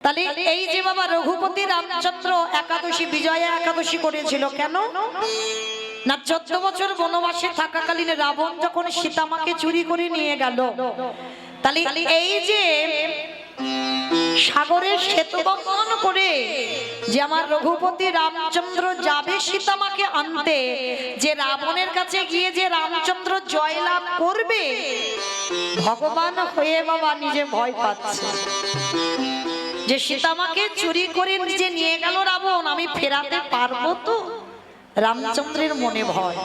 তাহলে এই যে বাবা রঘুপতি রামচন্দ্র একাদশী বিজয়া একাদশী করেছিল কেন না? 14 বছর বনবাসে থাকাকালীন রাবণ যখন সীতামাকে চুরি করে নিয়ে গেল, তাহলে এই যে সাগরের সেতু বন্ধন করে যে আমার রঘুপতি রামচন্দ্র যাবে সীতামাকে আনতে, যে রাবণের কাছে গিয়ে যে রামচন্দ্র জয়লাভ করবে, ভগবান হয়ে বাবা নিজে ভয় পাচ্ছে যে সীতামাকে চুরি করে নিজে নিয়ে গেল রাবণ, আমি ফেরাতে পারবো তো? রামচন্দ্রের মনে ভয়।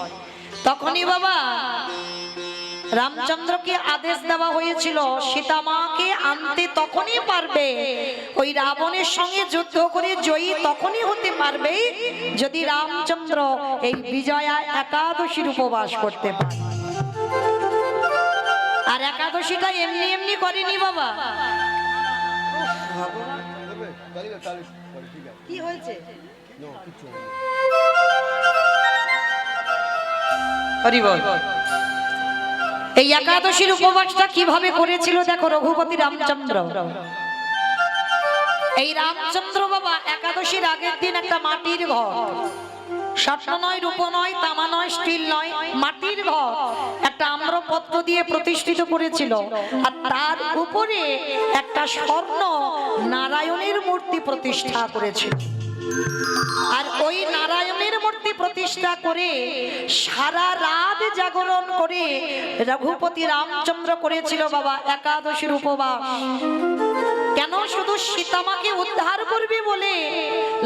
তখনই বাবা রামচন্দ্রকে আদেশ দেওয়া হয়েছিল সীতামাকে আনতে তখনই পারবে, ওই রাবণের সঙ্গে যুদ্ধ করে জয়ী তখনই হতে পারবে যদি রামচন্দ্র এই বিজয়া একাদশীর উপবাস করতে পারে। আর একাদশীটা এমনি এমনি করেনি বাবা। কি হয়েছে? এই একাদশীর উপবাসটা কিভাবে করেছিল দেখো রঘুপতি রামচন্দ্র। এই রামচন্দ্র বাবা একাদশীর আগের দিন একটা মাটির ঘর, স্বর্ণ নয়, রূপ নয়, তামা নয়, স্টিল নয়, মাটির ঘর একটা আম্রপত্র দিয়ে প্রতিষ্ঠিত করেছিল। আর তার উপরে একটা স্বর্ণ নারায়ণের মূর্তি প্রতিষ্ঠা করেছিল। আর ওই নারায়ণের মূর্তি প্রতিষ্ঠা করে সারা রাত জাগরণ করে রঘুপতি রামচন্দ্র করেছিল বাবা একাদশীর উপবাস। কেন? শুধু সীতামাকে উদ্ধার করবে বলে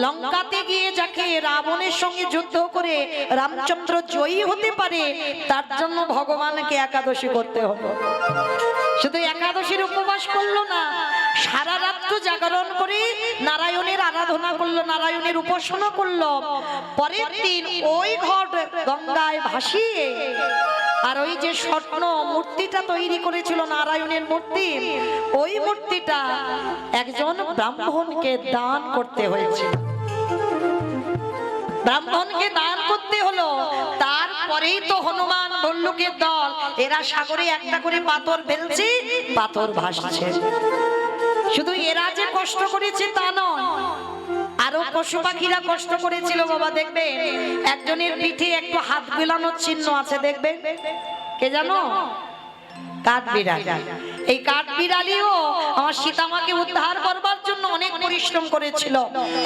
লঙ্কাতে গিয়ে যাকে রাবণের সঙ্গে যুদ্ধ করে রামচন্দ্র জয়ী হতে পারে, তার জন্য ভগবানকে একাদশী করতে হলো। শুধু একাদশীর উপবাস করলো না, সারা রাত্র জাগরণ করে নারায়ণের আরাধনা করলো, নারায়ণের উপাসনা করলো। পরের দিন ওই ঘট গঙ্গায় ভাসিয়ে আর ওই যে স্বর্ণ মূর্তিটা তৈরি করেছিল নারায়ণের মূর্তি, ওই মূর্তিটা একজন ব্রাহ্মণকে দান করতে হয়েছে। ব্রাহ্মণকে দান করতে হলো। তারপরেই তো হনুমান ভল্লুকের দল এরা সাগরে একটা করে পাথর ফেলছে, পাথর ভাসছে। শুধু এরা যে কষ্ট করেছে তা নয়, আরো পশু পাখিরা কষ্ট করেছিল বাবা। দেখবে একজনের পিঠে একটু হাত বিলানোর চিহ্ন আছে, দেখবে কে জানো? কাঠবিড়ালি। এই কাঠবিড়ালিও আমার সীতামাকে উদ্ধার করবার জন্য অনেক পরিশ্রম করেছিল।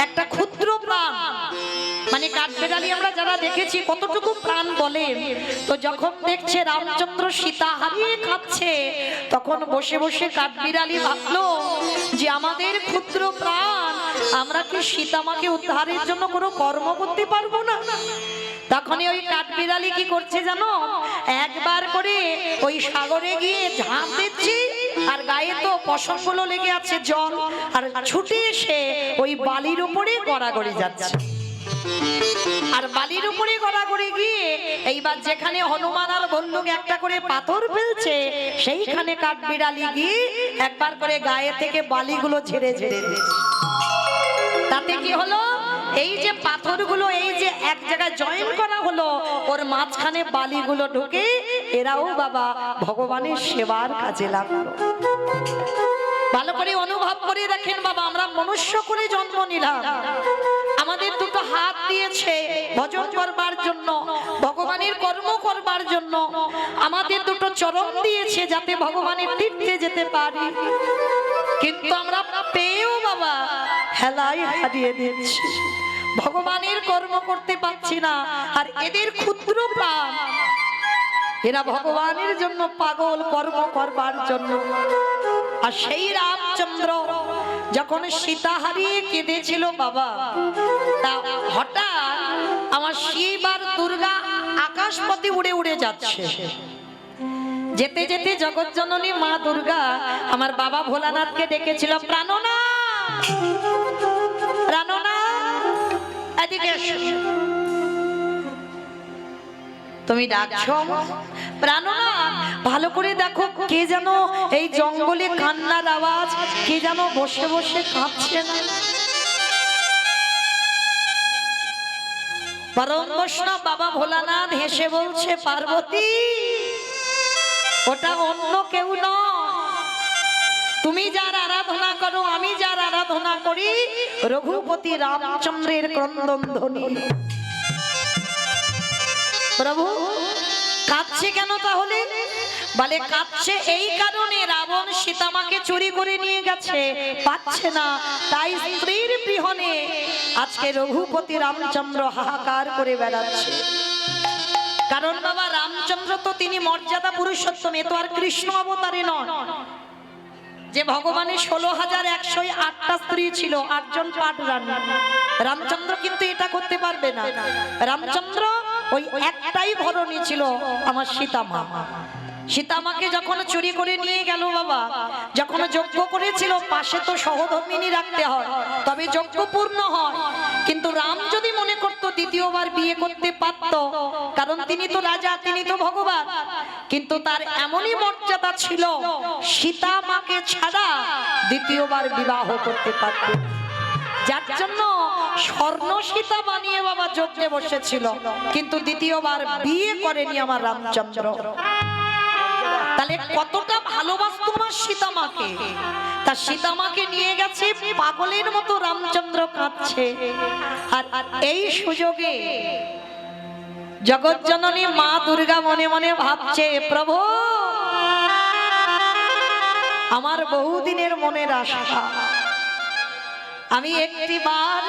একটা ক্ষুদ্র প্রাণ, মানে কাঠবিড়ালি আমরা যারা দেখেছি কতটুকু প্রাণ বলে, তো যখন দেখছে রামচন্দ্র সীতা হারিয়ে খাচ্ছে, তখন বসে বসে কাঠবিড়ালি ভাবলো যে আমাদের ক্ষুদ্র প্রাণ, আমরা কি সীতামাকে উদ্ধারের জন্য কোনো কর্ম করতে পারবো না? তখনই ওই কাঠবিড়ালি কি করছে জানো? একবার করে ওই সাগরে গিয়ে ঝাঁপ দিচ্ছে, আর গায়ে তো পশমগুলো লেগে আছে জল, আর ছুটে এসে ওই বালির উপরে গড়াগড়ি যাচ্ছে। আর বালির উপরে গড়াগড়ি গিয়ে এইবার যেখানে হনুমান আর ভল্লুক একটা করে পাথর ফেলছে, সেইখানে কাঠবিড়ালি গিয়ে একবার করে গায়ে থেকে বালিগুলো ঝেড়ে ঝেড়ে দিচ্ছে। তাতে কি হলো? এই যে পাথরগুলো এই যে এক জায়গায় জয়েন করা হলো, ওর মাঝখানে বালিগুলো ঢুকে এরাও বাবা ভগবানের সেবার কাজে লাগলো। ভালো করে অনুভব করে দেখেন বাবা, আমরা মনুষ্য করে জন্ম নিলাম, আমাদের দুটো হাত দিয়েছে ভজন করবার জন্য, ভগবানের কর্ম করবার জন্য, আমাদের দুটো চরণ দিয়েছে যাতে ভগবানের তীর্থে যেতে পারি, কিন্তু আমরা পেয়েও বাবা হেলায় হারিয়ে দিচ্ছি, ভগবানের কর্ম করতে পারছি না। আর এদের ক্ষুদ্র প্রাণ, এরা ভগবানের জন্য পাগল কর্ম করবার জন্য। আর সেই রামচন্দ্র যখন সীতা হারিয়ে কেঁদেছিল বাবা, তা হঠাৎ আমার শিব আর দুর্গা আকাশপথে উড়ে উড়ে যাচ্ছে। যেতে যেতে জগৎজননী মা দুর্গা আমার বাবা ভোলানাথকে ডেকেছিল, প্রাণনাথ, প্রাণনাথ, এদিকে এসো। তুমি ডাকছো প্রাণনাথ, ভালো করে দেখো কে যেন এই জঙ্গলে কান্নার আওয়াজ, কে যেন বসে বসে কাঁদছে না। পরম বৈষ্ণব বাবা ভোলানাথ হেসে বলছে, পার্বতী, ওটা অন্য কেউ নয়, তুমি যার আরাধনা করো, আমি যার আরাধনা করি, রঘুপতি রামচন্দ্রের ক্রন্দন ধ্বনি। প্রভু কাঁদছে কেন তাহলে? বলে কাঁদছে এই কারণে, রাবণ সীতামাকে চুরি করে নিয়ে গেছে, পাচ্ছে না, তাই স্ত্রীর বিহনে আজকে রঘুপতি রামচন্দ্র হাহাকার করে বেড়াচ্ছে। কারণ বাবা রামচন্দ্র তো তিনি মর্যাদা পুরুষোত্তম, এ তো আর কৃষ্ণ অবতারে নয় যে ভগবানের 16,108টা স্ত্রী ছিল, 8 জন পাট রানী। রামচন্দ্র কিন্তু এটা করতে পারবে না। রামচন্দ্র ওই একটাই ঘরণী ছিল, আমার সীতামা। সীতামাকে যখন চুরি করে নিয়ে গেল বাবা, যখন যজ্ঞ করেছিল, পাশে তো সহধর্মিনী রাখতে হয়, তবে যজ্ঞ পূর্ণ হয়। কিন্তু রাম যদি মনে করতো দ্বিতীয়বার বিয়ে করতে পারত, কারণ তিনি তো রাজা, তিনি তো ভগবান, কিন্তু তার এমনই মর্যাদা ছিল সীতামাকে ছাড়া দ্বিতীয়বার বিবাহ করতে পারত, যার জন্য স্বর্ণ সীতা বানিয়ে বাবা যজ্ঞে বসেছিল, কিন্তু দ্বিতীয়বার বিয়ে করেনি আমার রামচন্দ্র। তাহলে কতটা ভালোবাসতো আমার সীতামাকে, তার সীতামাকে নিয়ে গেছে, পাগলের মতো রামচন্দ্র কাঁদছে। আর এই সুযোগে জগৎজননী মা দুর্গা মনে মনে ভাবছে, প্রভু আমার বহুদিনের মনের আশা, আমি একটিবার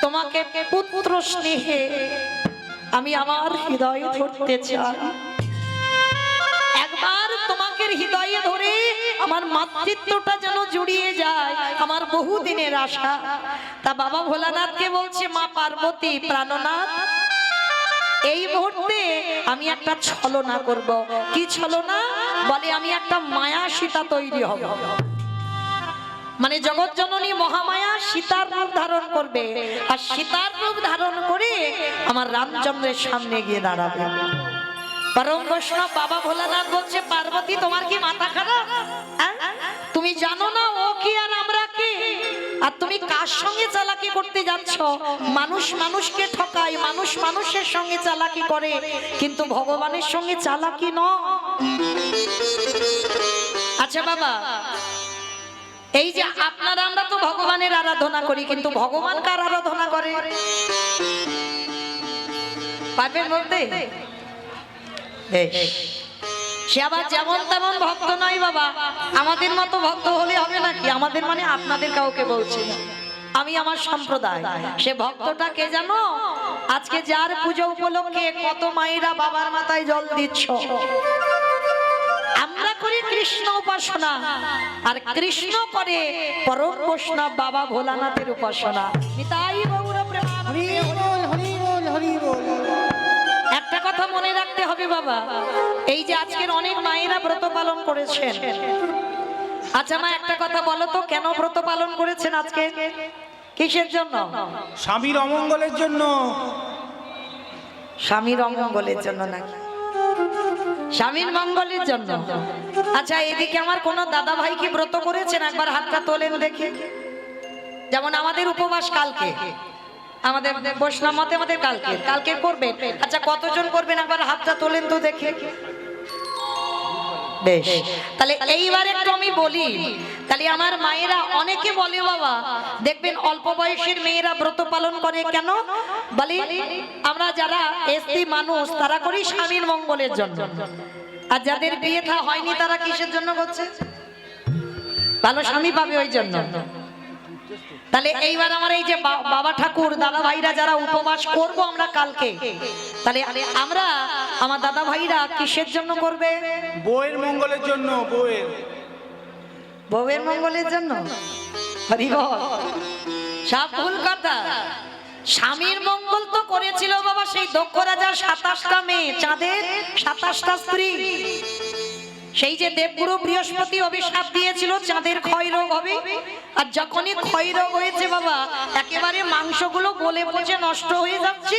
তোমাকে পুত্র স্নেহে আমি আমার হৃদয় ধরতে চাই, একবার তোমাকে হৃদয়ে ধরে আমার মাতৃত্বটা যেন জুড়িয়ে যায়, আমার বহুদিনের আশা। তা বাবা ভোলানাথকে বলছে, মা পার্বতী প্রাণনাথ, এই মুহূর্তে আমি একটা ছলনা করব। কি ছলনা? বলে আমি একটা মায়া সীতা তৈরি হব, মানে জগৎজননী মহামায়া সীতার রূপ ধারণ করবে, আর সীতার রূপ ধারণ করে আমার রামচন্দ্রের সামনে গিয়ে দাঁড়াবে। পরম বৈষ্ণব বাবা ভোলানাথ বলছে, পার্বতী তোমার কি মাথা খারাপ? তুমি জানো না ও কি আর আমরা কি? আর তুমি কার সঙ্গে চালাকি করতে যাচ্ছ? মানুষ মানুষকে ঠকায়, মানুষ মানুষের সঙ্গে চালাকি করে, কিন্তু ভগবানের সঙ্গে চালাকি নয়। আচ্ছা বাবা, এই যে আপনারা আমরা তো ভগবানের আরাধনা করি, কিন্তু ভগবান কার আরাধনা করে পারবেন বলতে? সে আবার যেমন তেমন ভক্ত নয় বাবা, আমাদের মতো ভক্ত হলে হবে নাকি? আমাদের মানে আপনাদের কাউকে বলছি না, আমি আমার সম্প্রদায়। সে ভক্তটা কে জানো? আজকে যার পুজো উপলক্ষে কত মায়েরা বাবার মাথায় জল দিচ্ছ। আমরা করি কৃষ্ণ উপাসনা, আর কৃষ্ণ করে পরম বৈষ্ণব বাবা ভোলানাথের উপাসনা। নিতাই গৌর প্রেমানন্দে হরি বল, হরি বল। একটা কথা মনে রাখতে হবে বাবা, এই যে আজকের অনেক মায়েরা ব্রত পালন করেছেন। আচ্ছা মা, একটা কথা বলো তো, কেন ব্রত পালন করেছেন আজকে? কিসের জন্য? স্বামীর অমঙ্গলের জন্য। স্বামীর অমঙ্গলের জন্য নাকি? স্বামীর মঙ্গলের জন্য। আচ্ছা, এদিকে আমার কোন দাদা ভাই কি ব্রত করেছেন? একবার হাতটা তোলেন দেখি। যেমন আমাদের উপবাস কালকে, আমাদের বৈষ্ণব মতে আমাদের কালকে করবেন। আচ্ছা, কতজন করবেন একবার হাতটা তোলেন তো দেখি। বেশ, তাহলে এইবার একটু আমি বলি। তাহলে আমার মায়েরা অনেকে বলে বাবা, দেখবেন অল্প বয়সের মেয়েরা ব্রত পালন করে কেন? বলি আমরা যারা এসটি মানুষ তারা করি স্বামীর মঙ্গলের জন্য, আর যাদের বিয়ে থা হয়নি তারা কিসের জন্য করছে? ভালো স্বামী পাবে ওই জন্য। তাহলে এইবার আমার এই যে বাবা ঠাকুর দাদা ভাইরা যারা উপবাস করব আমরা কালকে, তাহলে আমরা আমার দাদা ভাইরা কিসের জন্য করবে? বউয়ের মঙ্গলের জন্য। বউয়ের মঙ্গলের জন্য। হরি বল। সব ভুল কথা। স্বামীর মঙ্গল তো করেছিল বাবা সেই দক্ষ রাজার 27টা মেয়ে, চাঁদের 27টা স্ত্রী। সেই যে দেবগুরু বৃহস্পতি অভিশাপ দিয়েছিল চাঁদের ক্ষয় রোগ হবে, আর যখনই ক্ষয় রোগ হয়েছে বাবা, একেবারে মাংসগুলো গলে পচে নষ্ট হয়ে যাচ্ছে,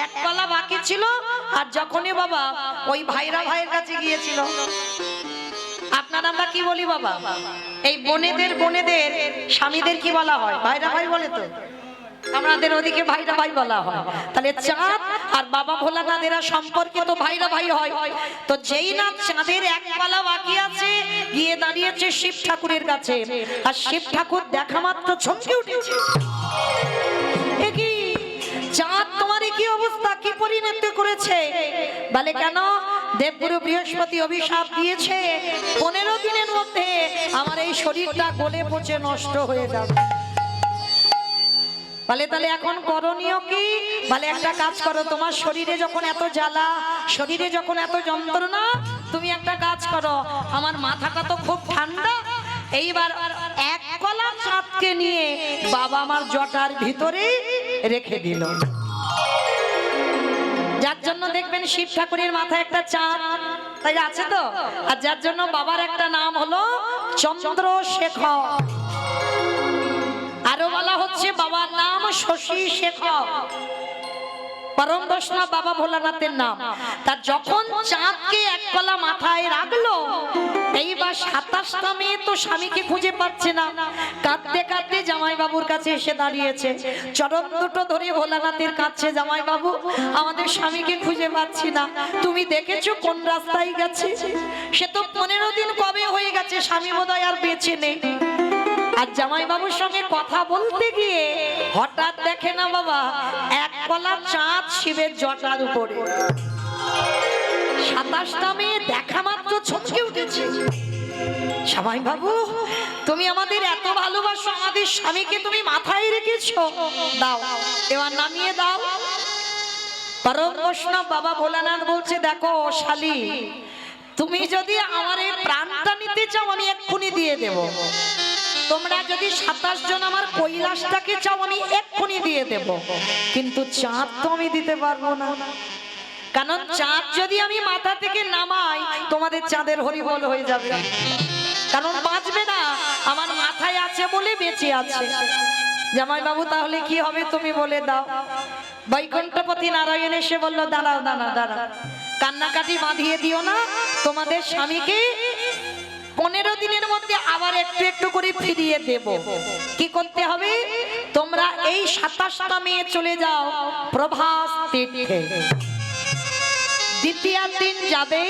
এক পালা বাকি ছিল। আর যখনই বাবা ওই ভাইরা ভাইয়ের কাছে গিয়েছিল, আপনারা আমরা কি বলি বাবা, এই বোনেদের স্বামীদের কি বলা হয়? ভাইরা ভাই বলে তো। আমাদের ওদিকে ভাইরা ভাই বলা হয়, তাহলে চাঁদ আর বাবা ভোলানাথ এরা সম্পর্কিত ভাইরা ভাই হয়। তো যেই না চাঁদের এক পালা বাকি আছে, গিয়ে দাঁড়িয়েছে শিব ঠাকুরের কাছে, আর শিব ঠাকুর দেখা মাত্র চমকে উঠেছে। এ কি চাঁদ, তোমার কি অবস্থা, কি পরিণতি করেছে? বলে কেন? দেবগুরু বৃহস্পতি অভিশাপ দিয়েছে 15 দিনের মধ্যে আমার এই শরীরটা গলে পচে নষ্ট হয়ে যাবে। বলে তাহলে এখন করণীয় কি? বলে একটা কাজ করো, তোমার শরীরে যখন এত জ্বালা, শরীরে যখন এত যন্ত্রণা, তুমি একটা কাজ করো, আমার মাথাটা তো খুব ঠান্ডা, এইবার এক কলা চাঁদকে নিয়ে বাবা আমার জটার ভিতরে রেখে দিল। যার জন্য দেখবেন শিব ঠাকুরের মাথায় একটা চাঁদ তাই আছে তো, আর যার জন্য বাবার একটা নাম হলো চন্দ্রশেখর। আরো বলা হচ্ছে বাবার নাম শশী শেখর, পরম বৈষ্ণব বাবা ভোলানাথের নাম। তার যখন চাঁদকে এক কলা মাথায় রাখলো, এইবার 27টা মেয়ে তো স্বামীকে খুঁজে পাচ্ছে না, কাঁদতে কাঁদতে জামাই বাবুর কাছে এসে দাঁড়িয়েছে, চরণ দুটো ধরে ভোলানাথের কাছে, জামাই বাবু আমাদের স্বামীকে খুঁজে পাচ্ছি না, তুমি দেখেছো কোন রাস্তায় গেছে? সে তো 15 দিন কবে হয়ে গেছে, স্বামী বোধহয় আর বেঁচে নেই। আর জামাই বাবুর সঙ্গে কথা বলতে গিয়ে হঠাৎ দেখে না বাবা এক কলা চাঁদ শিবের জটার উপরে। 27টা মেয়ে দেখা মাত্র চমকে উঠেছে। জামাই বাবু তুমি আমাদের এত ভালোবাসো, আমাদের স্বামীকে তুমি মাথায় রেখেছো, দাও এবার নামিয়ে দাও। পরম বৈষ্ণব বাবা ভোলানাথ বলছে, দেখো শালি, তুমি যদি আমার এই প্রাণটা নিতে চাও আমি এক্ষুনি দিয়ে দেব, তোমরা যদি 27 জন আমার কৈলাসটাকে চাও আমি এক্ষুনি দিয়ে দেব, কিন্তু চাঁদ তো আমি দিতে পারবো না, কারণ চাঁদ যদি আমি মাথা থেকে নামাই তোমাদের চাঁদের হরিবোল হয়ে যাবে, কারণ বাঁচবে না, আমার মাথায় আছে বলে বেঁচে আছে। জামাই বাবু তাহলে কি হবে তুমি বলে দাও। বৈকুণ্ঠপতি নারায়ণ এসে বলল, দাঁড়াও দাঁড়াও দাঁড়াও, কান্নাকাটি বাঁধিয়ে দিও না, তোমাদের স্বামীকে 15 দিনের মধ্যে আবার একটু একটু করে ফিরিয়ে দেব। কি করতে হবে? তোমরা এই 27টা মেয়ে চলে যাও প্রভাস তীর্থে, দ্বিতীয় দিন যাবে,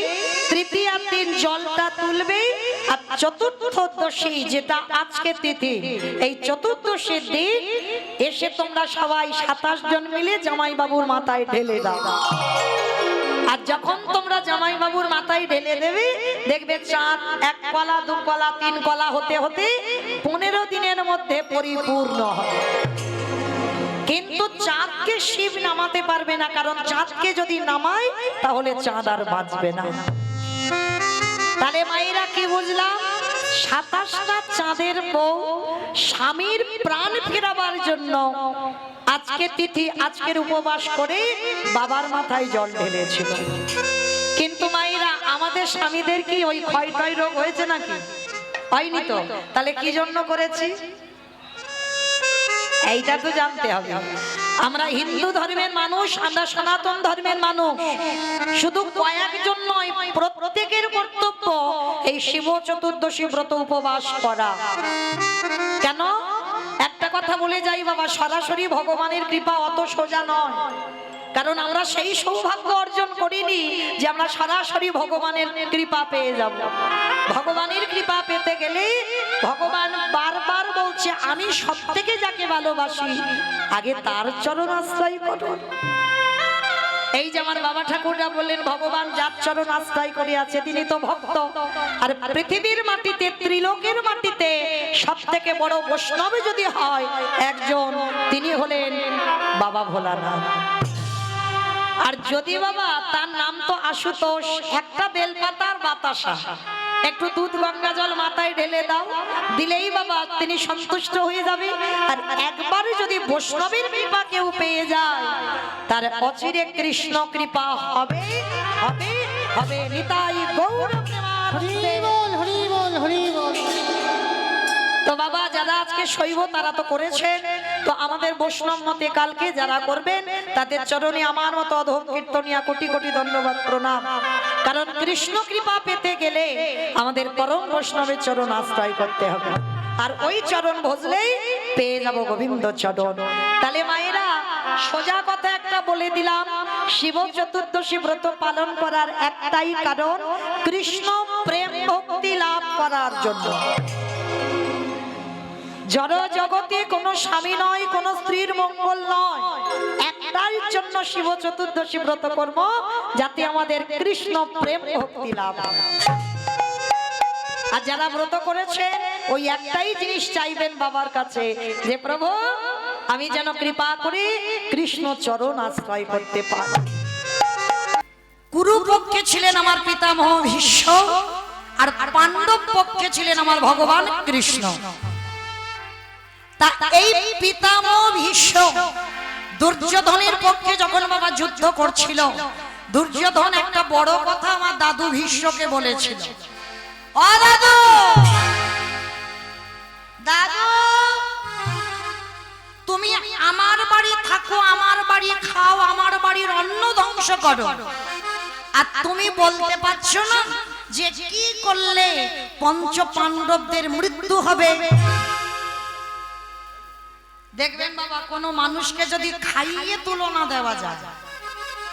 তৃতীয় দিন জলটা তুলবে, আর চতুর্থদশী যেটা আজকে তিথি, এই চতুর্দশীর দিন এসে তোমরা সবাই 27 জন মিলে জামাই বাবুর মাথায় ঢেলে দাও। আর যখন তোমরা জামাই বাবুর মাথায় ঢেলে দেবে, দেখবে চাঁদ 1 কলা 2 কলা 3 কলা হতে হতে 15 দিনের মধ্যে পরিপূর্ণ হবে। কিন্তু চাঁদকে শিব নামাতে পারবে না, কারণ চাঁদকে যদি নামায় তাহলে চাঁদ আর বাঁচবে না। তাহলে মায়েরা কি বুঝলাম? 27টা চাঁদের বউ স্বামীর প্রাণ ফেরাবার জন্য আজকে তিথি, আজকের উপবাস করে বাবার মাথায় জল ঢেলেছিল। কিন্তু মায়েরা আমাদের স্বামীদের কি ওই ক্ষয় রোগ হয়েছে নাকি? হয়নি তো, তাহলে কি জন্য করেছি এইটা তো জানতে হবে। আমরা হিন্দু ধর্মের মানুষ, আমরা সনাতন ধর্মের মানুষ, শুধু কয়েকজন নয়, প্রত্যেকের কর্তব্য এই শিব চতুর্দশী ব্রত উপবাস করা। কেন? একটা কথা বলে যাই বাবা, সরাসরি ভগবানের কৃপা অত সোজা নয়, কারণ আমরা সেই সৌভাগ্য অর্জন করিনি যে আমরা সরাসরি ভগবানের কৃপা পেয়ে যাব। ভগবানের কৃপা পেতে গেলে ভগবান বারবার বলছে, আমি সবথেকে যাকে ভালোবাসি আগে তার চরণ আশ্রয় করো। এই যে আমার বাবা ঠাকুররা বললেন, ভগবান যার চরণ আশ্রয় করে আছে তিনি তো ভক্ত। আর পৃথিবীর মাটিতে, ত্রিলোকের মাটিতে সবথেকে বড় বৈষ্ণব যদি হয় একজন, তিনি হলেন বাবা ভোলানাথ। আর যদি বাবা, তার নাম তো আশুতোষ, একটা বেলপাতার বাতাসা, একটু দুধ গঙ্গা জল মাথায় ঢেলে দাও, দিলেই বাবা তিনি সন্তুষ্ট হয়ে যাবে। আর একবারে যদি বৈষ্ণবের কৃপা কেউ পেয়ে যায়, তার অচিরে কৃষ্ণ কৃপা হবে হবে হবে। নিতাই গৌর প্রেমানন্দে। হরি বল হরি বল। তো বাবা যারা আজকে শৈব তারা তো করেছেন, তো আমাদের বৈষ্ণব মতে কালকে যারা করবেন তাদের চরণে আমার মতো অধম কীর্তনিয়া কোটি কোটি ধন্যবাদ প্রণাম। কারণ কৃষ্ণ কৃপা পেতে গেলে আমাদের পরম বৈষ্ণবের চরণ আশ্রয় করতে হবে, আর ওই চরণ ভজলেই পেয়ে যাব গোবিন্দ চরণ। তাহলে মায়েরা সোজা কথা একটা বলে দিলাম, শিব চতুর্দশী ব্রত পালন করার একটাই কারণ, কৃষ্ণ প্রেম ভক্তি লাভ করার জন্য। জড় জগতে কোনো স্বামী নয়, কোনো স্ত্রীর মঙ্গল নয়, একটাই জন্য শিব চতুর্দশী ব্রত কর্ম, যাতে আমাদের কৃষ্ণ প্রেম ভক্তি লাভ হয়। আর যারা ব্রত করেছে ওই একটাই জিনিস চাইবেন বাবার কাছে, যে প্রভু আমি যেন কৃপা করে কৃষ্ণ চরণ আশ্রয় করতে পারি। কুরু পক্ষে ছিলেন আমার পিতামহ ভীষ্ম, আর পাণ্ডব পক্ষে ছিলেন আমার ভগবান কৃষ্ণ। তা এই পিতামহ ভীষ্ম দুর্যোধনের পক্ষে যখন বাবা যুদ্ধ করছিল, দুর্যোধন একটা বড় কথা আমার দাদু ভীষ্মকে বলেছিল, ও দাদু, দাদু তুমি আমার বাড়ি থাকো, আমার বাড়ি খাও, আমার বাড়ির অন্ন ধ্বংস করো, আর তুমি বলতে পারছো না যে কি করলে পঞ্চ পাণ্ডবদের মৃত্যু হবে? দেখবেন বাবা, কোন মানুষকে যদি খাইয়ে তুলনা দেওয়া যায়,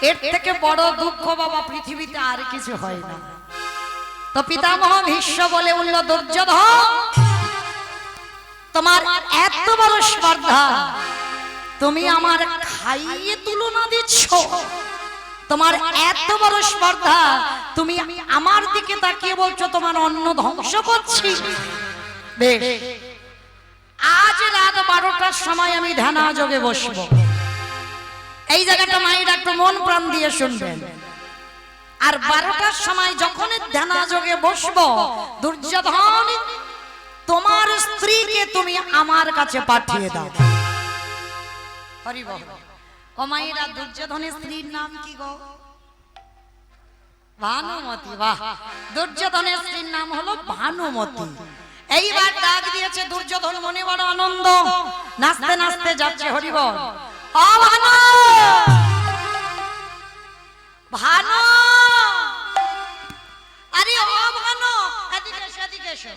এর থেকে বড় দুঃখ বাবা পৃথিবীতে আর কিছু হয় না। তো পিতামহ ভীষ্ম বলে উঠল, দুর্যোধন তোমার এত বড় স্পর্ধা, তুমি আমার খাইয়ে তুলনা দিচ্ছ, তোমার এত বড় স্পর্ধা, তুমি আমার দিকে তাকিয়ে বলছো তোমার অন্ন ধ্বংস করছি। বেশ, আজ রাত 12টার সময় আমি ধ্যানাযোগে বসবো। এই জায়গাটা মায়ের একটু মন প্রাণ দিয়ে শুনবেন। আর 12টার সময় যখন ধ্যানাযোগে বসবো, দুর্যোধন তোমার স্ত্রীকে তুমি আমার কাছে পাঠিয়ে দাও। হরি বল। ও মায়েরা, দুর্যোধনের স্ত্রীর নাম কি গো? ভানুমতি। বাহ, দুর্যোধনের স্ত্রীর নাম হলো ভানুমতি। এইবার ডাক দিয়েছে দুর্যোধন, মনে বড় আনন্দ, নাচতে নাচতে যাচ্ছে। হরি বল। ও ভানু, ভানু, আরে ও ভানু, এদিকে এসো, এদিকে এসো।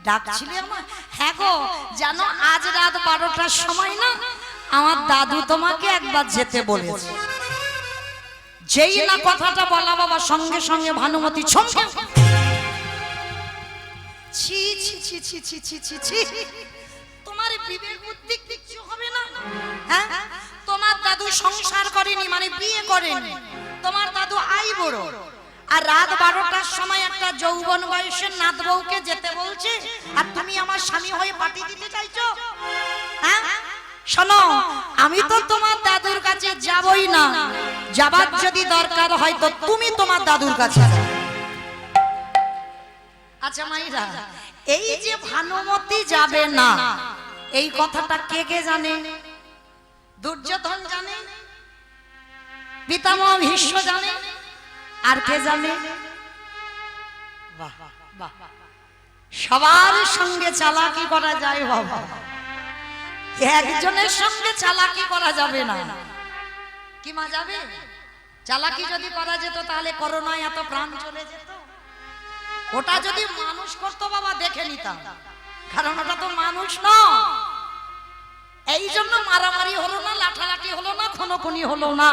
ডাকছিলে আমার? হ্যাঁ গো, জানো আজ রাত 12টার সময় না আমার দাদু তোমাকে একবার যেতে বলেছে। যেই না কথাটা বলা বাবা, সঙ্গে সঙ্গে ভানুমতি ছমছম। ছি ছি ছি ছি ছি ছি ছি ছি, তোমার বিবেক বুদ্ধি কিছু হবে না? হ্যাঁ, তোমার দাদু সংসার করেনি, মানে বিয়ে করেনি, তোমার দাদু আই বড়, আর রাত 12টার সময় একটা যৌবন বয়সের নাত বউকে যেতে বলছে, আর তুমি আমার স্বামী হয়ে পার্টি দিতে চাইছো? হ্যাঁ, শোনো, আমি তো তোমার দাদুর কাছে যাবই না, যাবার যদি দরকার হয় তো তুমি তোমার দাদুর কাছে যাও। আচ্ছা মাইরা, এই যে ভানুমতি যাবে না, এই কথাটা কে কে জানে? দুর্যোধন জানে, পিতামহ ভীষ্ম জানে, আর কে জানে? বাহ বাহ, সবার সঙ্গে চালাকি করা যায় বাবা, একজনের সঙ্গে চালাকি করা যাবে না। কি মা যাবে? চালাকি যদি করা যেত তাহলে করোনায় এত প্রাণ চলে যেত। ওটা যদি মানুষ করতো বাবা দেখে নিতাম, কারণ ওটা তো মানুষ নয়। এই জন্য মারামারি হলো না, লাঠালাঠি হলো না, খুনোখুনি হলো না।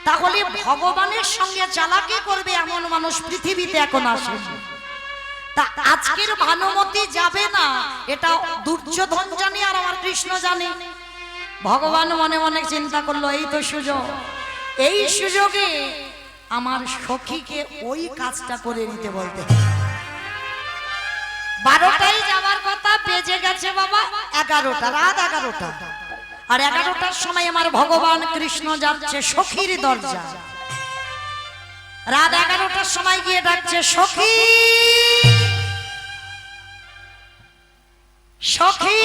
তাহলে ভগবানের সঙ্গে চালাকি করবে এমন মানুষ পৃথিবীতে এখন আসে। তা আজকের ভানুমতি যাবে না, এটা দুর্যোধন জানে আর আমার কৃষ্ণ জানে। ভগবান মনে মনে চিন্তা করলো, এই তো সুযোগ, এই সুযোগে আমার সখীকে ওই কাজটা করে নিতে বলতে। 12টায় যাওয়ার কথা, বেজে গেছে বাবা 11টা, রাত 11টা। আর 11টার সময় আমার ভগবান কৃষ্ণ যাচ্ছে সখীর দরজা। রাত 11টার সময় গিয়ে ডাকছে, সখী সখী।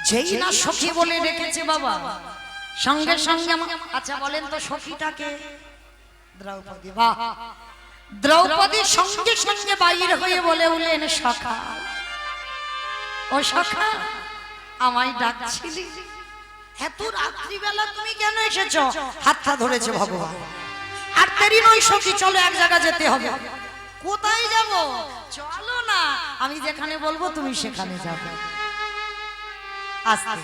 যেই না সখী বলে রেখেছে বাবা, সঙ্গে সঙ্গে, আচ্ছা বলেন তো সখীটাকে? দ্রৌপদী। বাহ, দ্রৌপদী সঙ্গে সঙ্গে বাইরে হয়ে বলে উঠলেন, সখা, ও সখা, আমায় ডাকছিলি? এত রাত্রিবেলা তুমি কেন এসেছো? হাতটা ধরেছে ভগবান। আর দেরি নয় সখী, চলো এক জায়গা যেতে হবে। কোথায় যাব? চলো না, আমি যেখানে বলবো তুমি সেখানে যাবে। আস্তে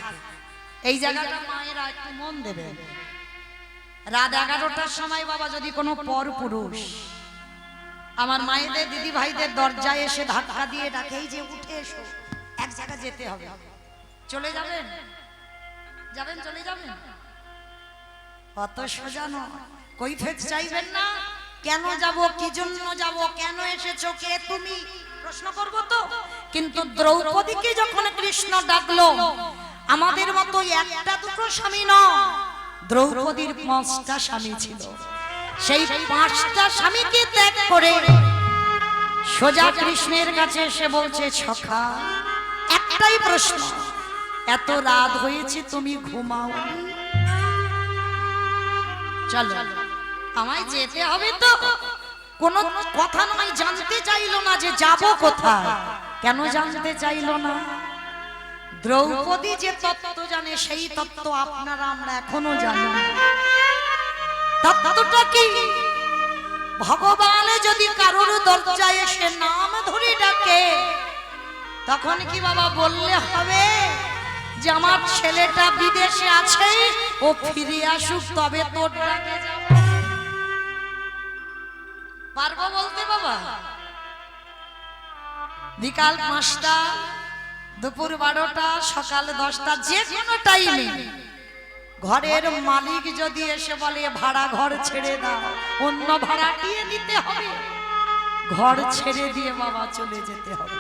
এই জায়গাটা মায়েরা একটু মন দেবে। রাত 11টার সময় বাবা যদি কোনো পর পুরুষ আমার মায়েদের দিদি ভাইদের দরজায় এসে ধাক্কা দিয়ে ডাকে, এই যে উঠে এসো, এক জায়গা যেতে হবে, চলে যাবেন? যাবেন? চলে যাবেন? অত সোজা নয়। কৈফিয়ত চাইবেন না, কেন যাব, কি জন্য যাব, কেন এসেছো, কে তুমি, প্রশ্ন করব তো। কিন্তু দ্রৌপদীকে যখন কৃষ্ণ ডাকলো, আমাদের মতো একটা দুটো স্বামী নয়, দ্রৌপদীর 5টা স্বামী ছিল। সেই 5টা স্বামীকে ত্যাগ করে সোজা কৃষ্ণের কাছে এসে বলছে, সখা একটাই প্রশ্ন, এত রাত হয়েছে তুমি ঘুমাও, চলো আমায় যেতে হবে তো। কোনো কথা নয়, জানতে চাইলো না যে যাব কোথায়। কেন জানতে চাইলো না? দ্রৌপদী যে তত্ত্ব জানে সেই তত্ত্ব আপনারা আমরা এখনো জানি না। তত্ত্বটা কি? ভগবান যদি কারোর দরজায় এসে নাম ধরে ডাকে, তখন কি বাবা বললে হবে যে আমার ছেলেটা বিদেশে আছে, ও ফিরে আসুক তবে তোর ডাকে যাব? পারবো বলতে বাবা? বিকাল 5টা, দুপুর 12টা, সকাল 10টা, যে কোনো টাইমে ঘরের মালিক যদি এসে বলে ভাড়া ঘর ছেড়ে দাও, অন্য ভাড়াটিয়ে দিতে হবে, ঘর ছেড়ে দিয়ে বাবা চলে যেতে হবে।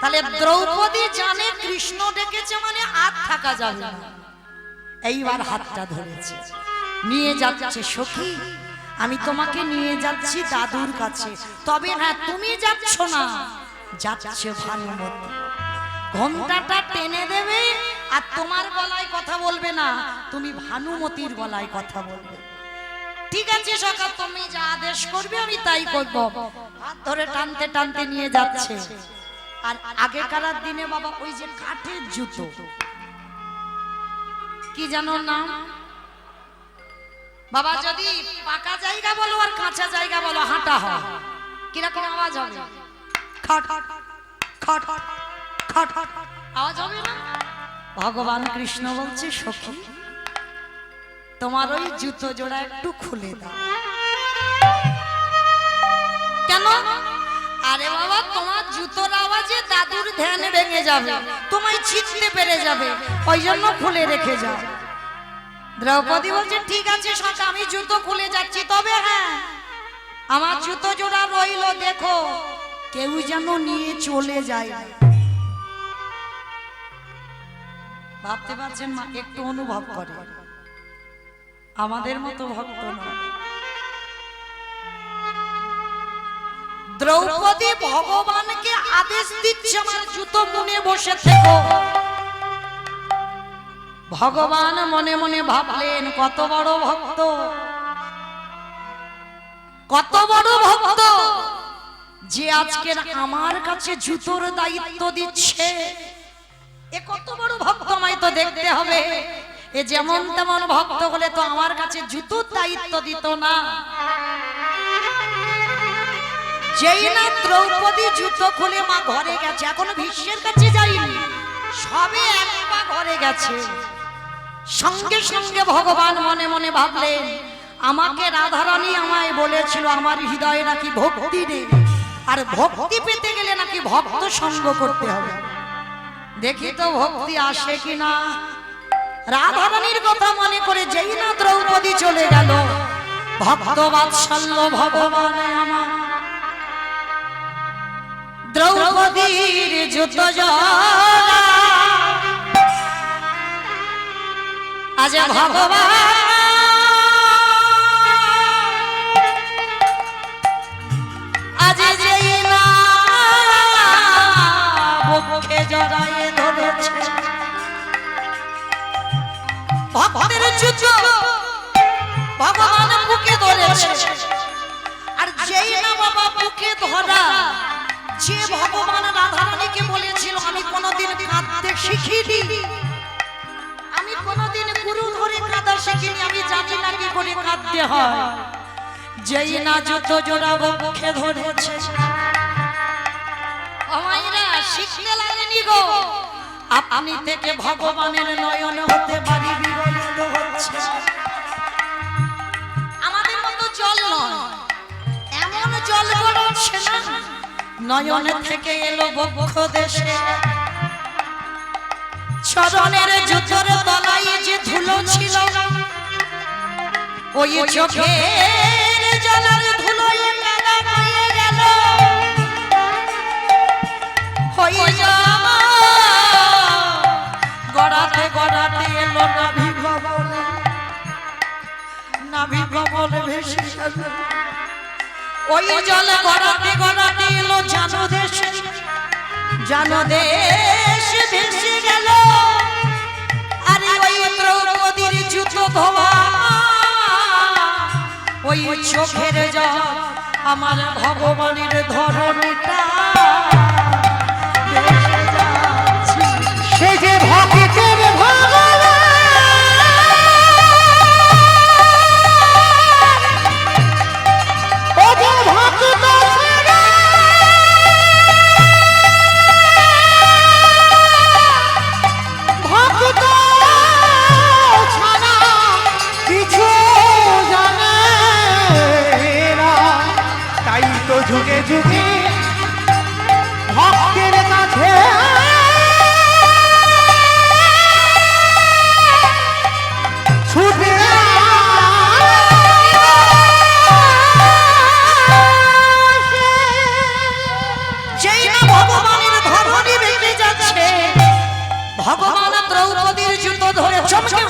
তাহলে দ্রৌপদী জানে কৃষ্ণ ডেকেছে মানে আর থাকা যাবে না। এইবার হাতটা ধরেছে, নিয়ে যাচ্ছে, সখী আমি তোমাকে নিয়ে যাচ্ছি দাদুর কাছে। তবে হ্যাঁ, তুমি যাচ্ছ না, যাচ্ছে ভানুমতি। ঘোমটাটা টেনে দেবে আর তোমার গলায় কথা বলবে না, তুমি ভানুমতির গলায় কথা বলবে। ঠিক আছে সখা, তুমি যা আদেশ করবে আমি তাই করব। হাত ধরে টানতে টানতে নিয়ে যাচ্ছে। আর আগেকার দিনে বাবা ওই যে কাঠের জুতো, কি জানো নাম বাবা, যদি পাকা জায়গা বলো আর কাঁচা জায়গা বলো, হাঁটা হয়, কিরকম আওয়াজ হবে? খট খট খট খট আওয়াজ হবে না? ভগবান কৃষ্ণ বলছে, সখী তোমার ওই জুতো জোড়া একটু খুলে দাও। কেন? আরে বাবা, তোমার জুতোর আওয়াজে দাদুর ধ্যান ভেঙে যাবে, তোমায় ছিটতে পেরে যাবে, ওই জন্য খুলে রেখে যাও। দ্রৌপদী বলছে, ঠিক আছে সখা, আমি জুতো খুলে যাচ্ছি, তবে হ্যাঁ আমার জুতো জোড়া রইলো, দেখো কেউ যেন নিয়ে চলে যায়। ভাবতে পারছেন মা? একটু অনুভব করে, আমাদের মতো ভক্ত নয়। দ্রৌপদী ভগবানকে আদেশ দিচ্ছে, আমার জুতো মনে বসে থেকো। ভগবান মনে মনে ভাবলেন, কত বড় ভক্ত, কত বড় ভক্ত, যে আজকে আমার কাছে জুতোর দায়িত্ব দিচ্ছে। এ কত বড় ভক্ত, আমায় তো দেখতে হবে। এ যেমন তেমন ভক্ত হলে তো আমার কাছে জুতোর দায়িত্ব দিত না। যেই না দ্রৌপদী জুতো খুলে মা ঘরে গেছে, এখনো ভীষ্মের কাছে যায়নি, সবে এক পা ঘরে গেছে, সঙ্গে সঙ্গে ভগবান মনে মনে ভাবলেন, আমাকে রাধারানী আমায় বলেছিল আমার হৃদয়ে নাকি ভক্তি নেই, আর ভক্তি পেতে গেলে নাকি ভক্ত সঙ্গ করতে হবে। দেখি তো ভক্তি আসে কিনা। রাধারানীর কথা মনে করে যেই না দ্রৌপদী চলে গেল, ভক্ত বাৎসল্য ভগবান আমার দ্রৌপদীর জুতো জোড়া আজ ভগবান আজ যেই না বুকে জড়ায়ে ধরেছে। ভক্তের জুতো ভগবান বুকে ধরেছে, আর যেই না বাবা বুকে ধরা, যে ভগবান রাধারানীকে বলেছিল আমি কোনোদিন কাঁদতে শিখিনি, আমি কোনোদিন গুরু ধরে কাঁদা শিখিনি, আমি জানি না কি করে কাঁদতে হয়, যেই না যত জোড়া বক্ষে ধরেছে আমায়রা শিখতে লাগেনি গো আপনি থেকে ভগবানের নয়ন হতে পারি বিগলিত হচ্ছে আমাদের মতো জল নয় এমন জল গড়ছে না নয়ন থেকে এলো বক্ষ দেশে চরণের জুতোর তলায় যে ধুলো ছিল ওই চোখের জলের ধুলোয় মেলা হয়ে গেল ওই গড়াতে গড়াতে এলো নাভি কমলে ভেসে গেল ওই জল গড়াতে গড়াতে এলো জানো দেশ ভেসে গেল আরে ওই দ্রৌপদীর জুতো ধোয়া ওই চোখের জল আমার ভগবানের ধরণীটা সে যে ভক্তের ভগবান ও যে ভক্ত ছেড়ে ভক্ত ছাড়া কিছু জানে না তাই তো যুগে যুগে ভক্তের কাছে ছুটে যেই না ভগবানের ধরণী ভেঙে যাচ্ছে ভগবান দ্রৌপদীর জুতো ধরে চমকে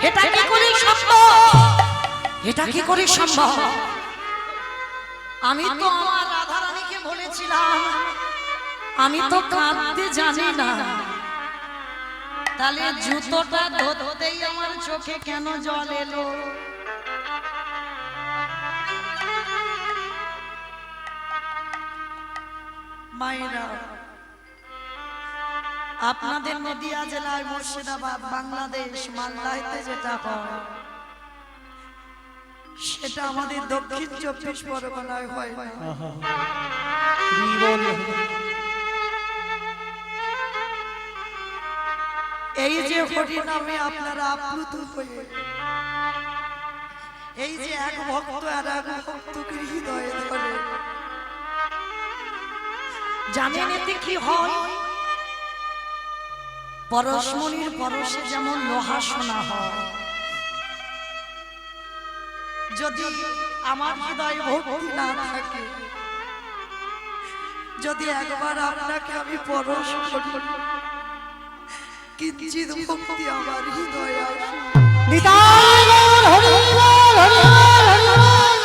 এটা কি করে সম্ভব এটা কি করে সম্ভব আমি তো আমার রাধারানীকে বলেছিলাম আমি তো কাঁদতে জানি না তাহলে জুতোটা ধরতেই আমার চোখে কেন জল এলো মায়েরা আপনাদের নদিয়া জেলায় মুর্শিদাবাদ বাংলাদেশ মালদাতে যেটা হয় সেটা আমাদের দক্ষিণ 24 পরগনায় হয় না এই যে হরি নামে আপনারা আপ্লুত হয়ে এই যে এক ভক্ত আর এক ভক্তকে হৃদয়ে ধরে জানেন এতে কি হয় পরশমণির পরশে যেমন লোহা সোনা হয় যদি আমার হৃদয়ে ভক্তি না থাকে যদি একবার আপনাকে আমি পরশ করি কিঞ্চিৎ ভক্তি আমার হৃদয়ে আসে নিতাই গৌর হরি বল হরি বল হরি বল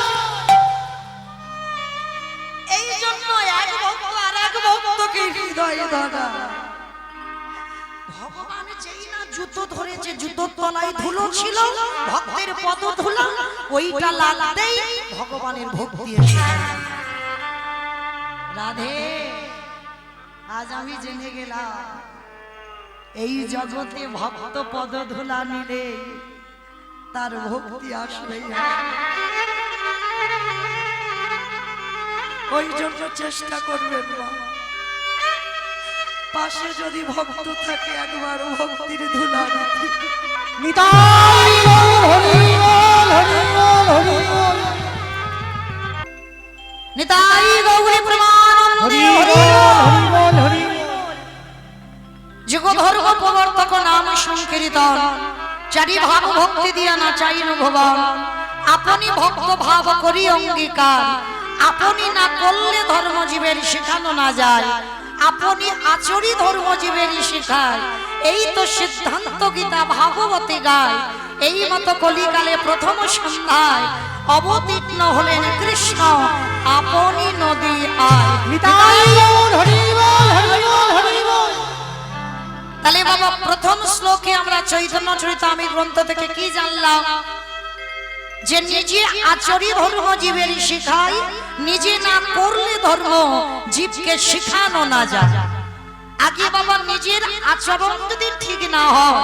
এই জন্য এক ভক্ত আর এক ভক্তকে হৃদয়ে ধরা ভগবান যেই না জুতো ধরেছে জুতোর তলায় ধুলো ছিল ভক্তের পদ ধুলো ওইটা লাগতেই ভগবানের ভক্তি এসে গেল। রাধে আজ আমি জেনে গেলাম এই জগতে ভক্ত পদ ধুলা নিলে তার ভক্তি আসবেই ওই জন্য চেষ্টা করবেন মা পাশে যদি ভক্ত থাকে একবার ভক্তির ধুলা নিতাই গৌর হরি বল হরি বল হরি বল নিতাই গৌরী হরি প্রেমানন্দে বল হরি বল হরি যুগ ধর্ম প্রবর্তক নাম সংকীর্তন চারি ভাব ভক্তি দিয়া না চাইন ভগবান আপনি ভক্ত ভাব করি অঙ্গীকার আপনি না করলে ধর্মজীবের শেখানো না যায় আপনি আচরি ধর্মজীবের শেখায় এই তো সিদ্ধান্ত গীতা ভাগবতী গায় এই মতো কলিকালে প্রথম সন্ধ্যায় অবতীর্ণ হলেন কৃষ্ণ আপনি নদী আয় নিতাই গৌর হরি বল হরি বল হরি বল তাহলে বাবা প্রথম শ্লোকে আমরা চৈতন্য চরিতামৃত গ্রন্থ থেকে কি জানলাম যে নিজে আচরি ধর্ম জীবের শিখায় নিজে না করলে ধর্ম জীবকে শিখানো না যায় আগে বাবা নিজের আচরণ যদি ঠিক না হয়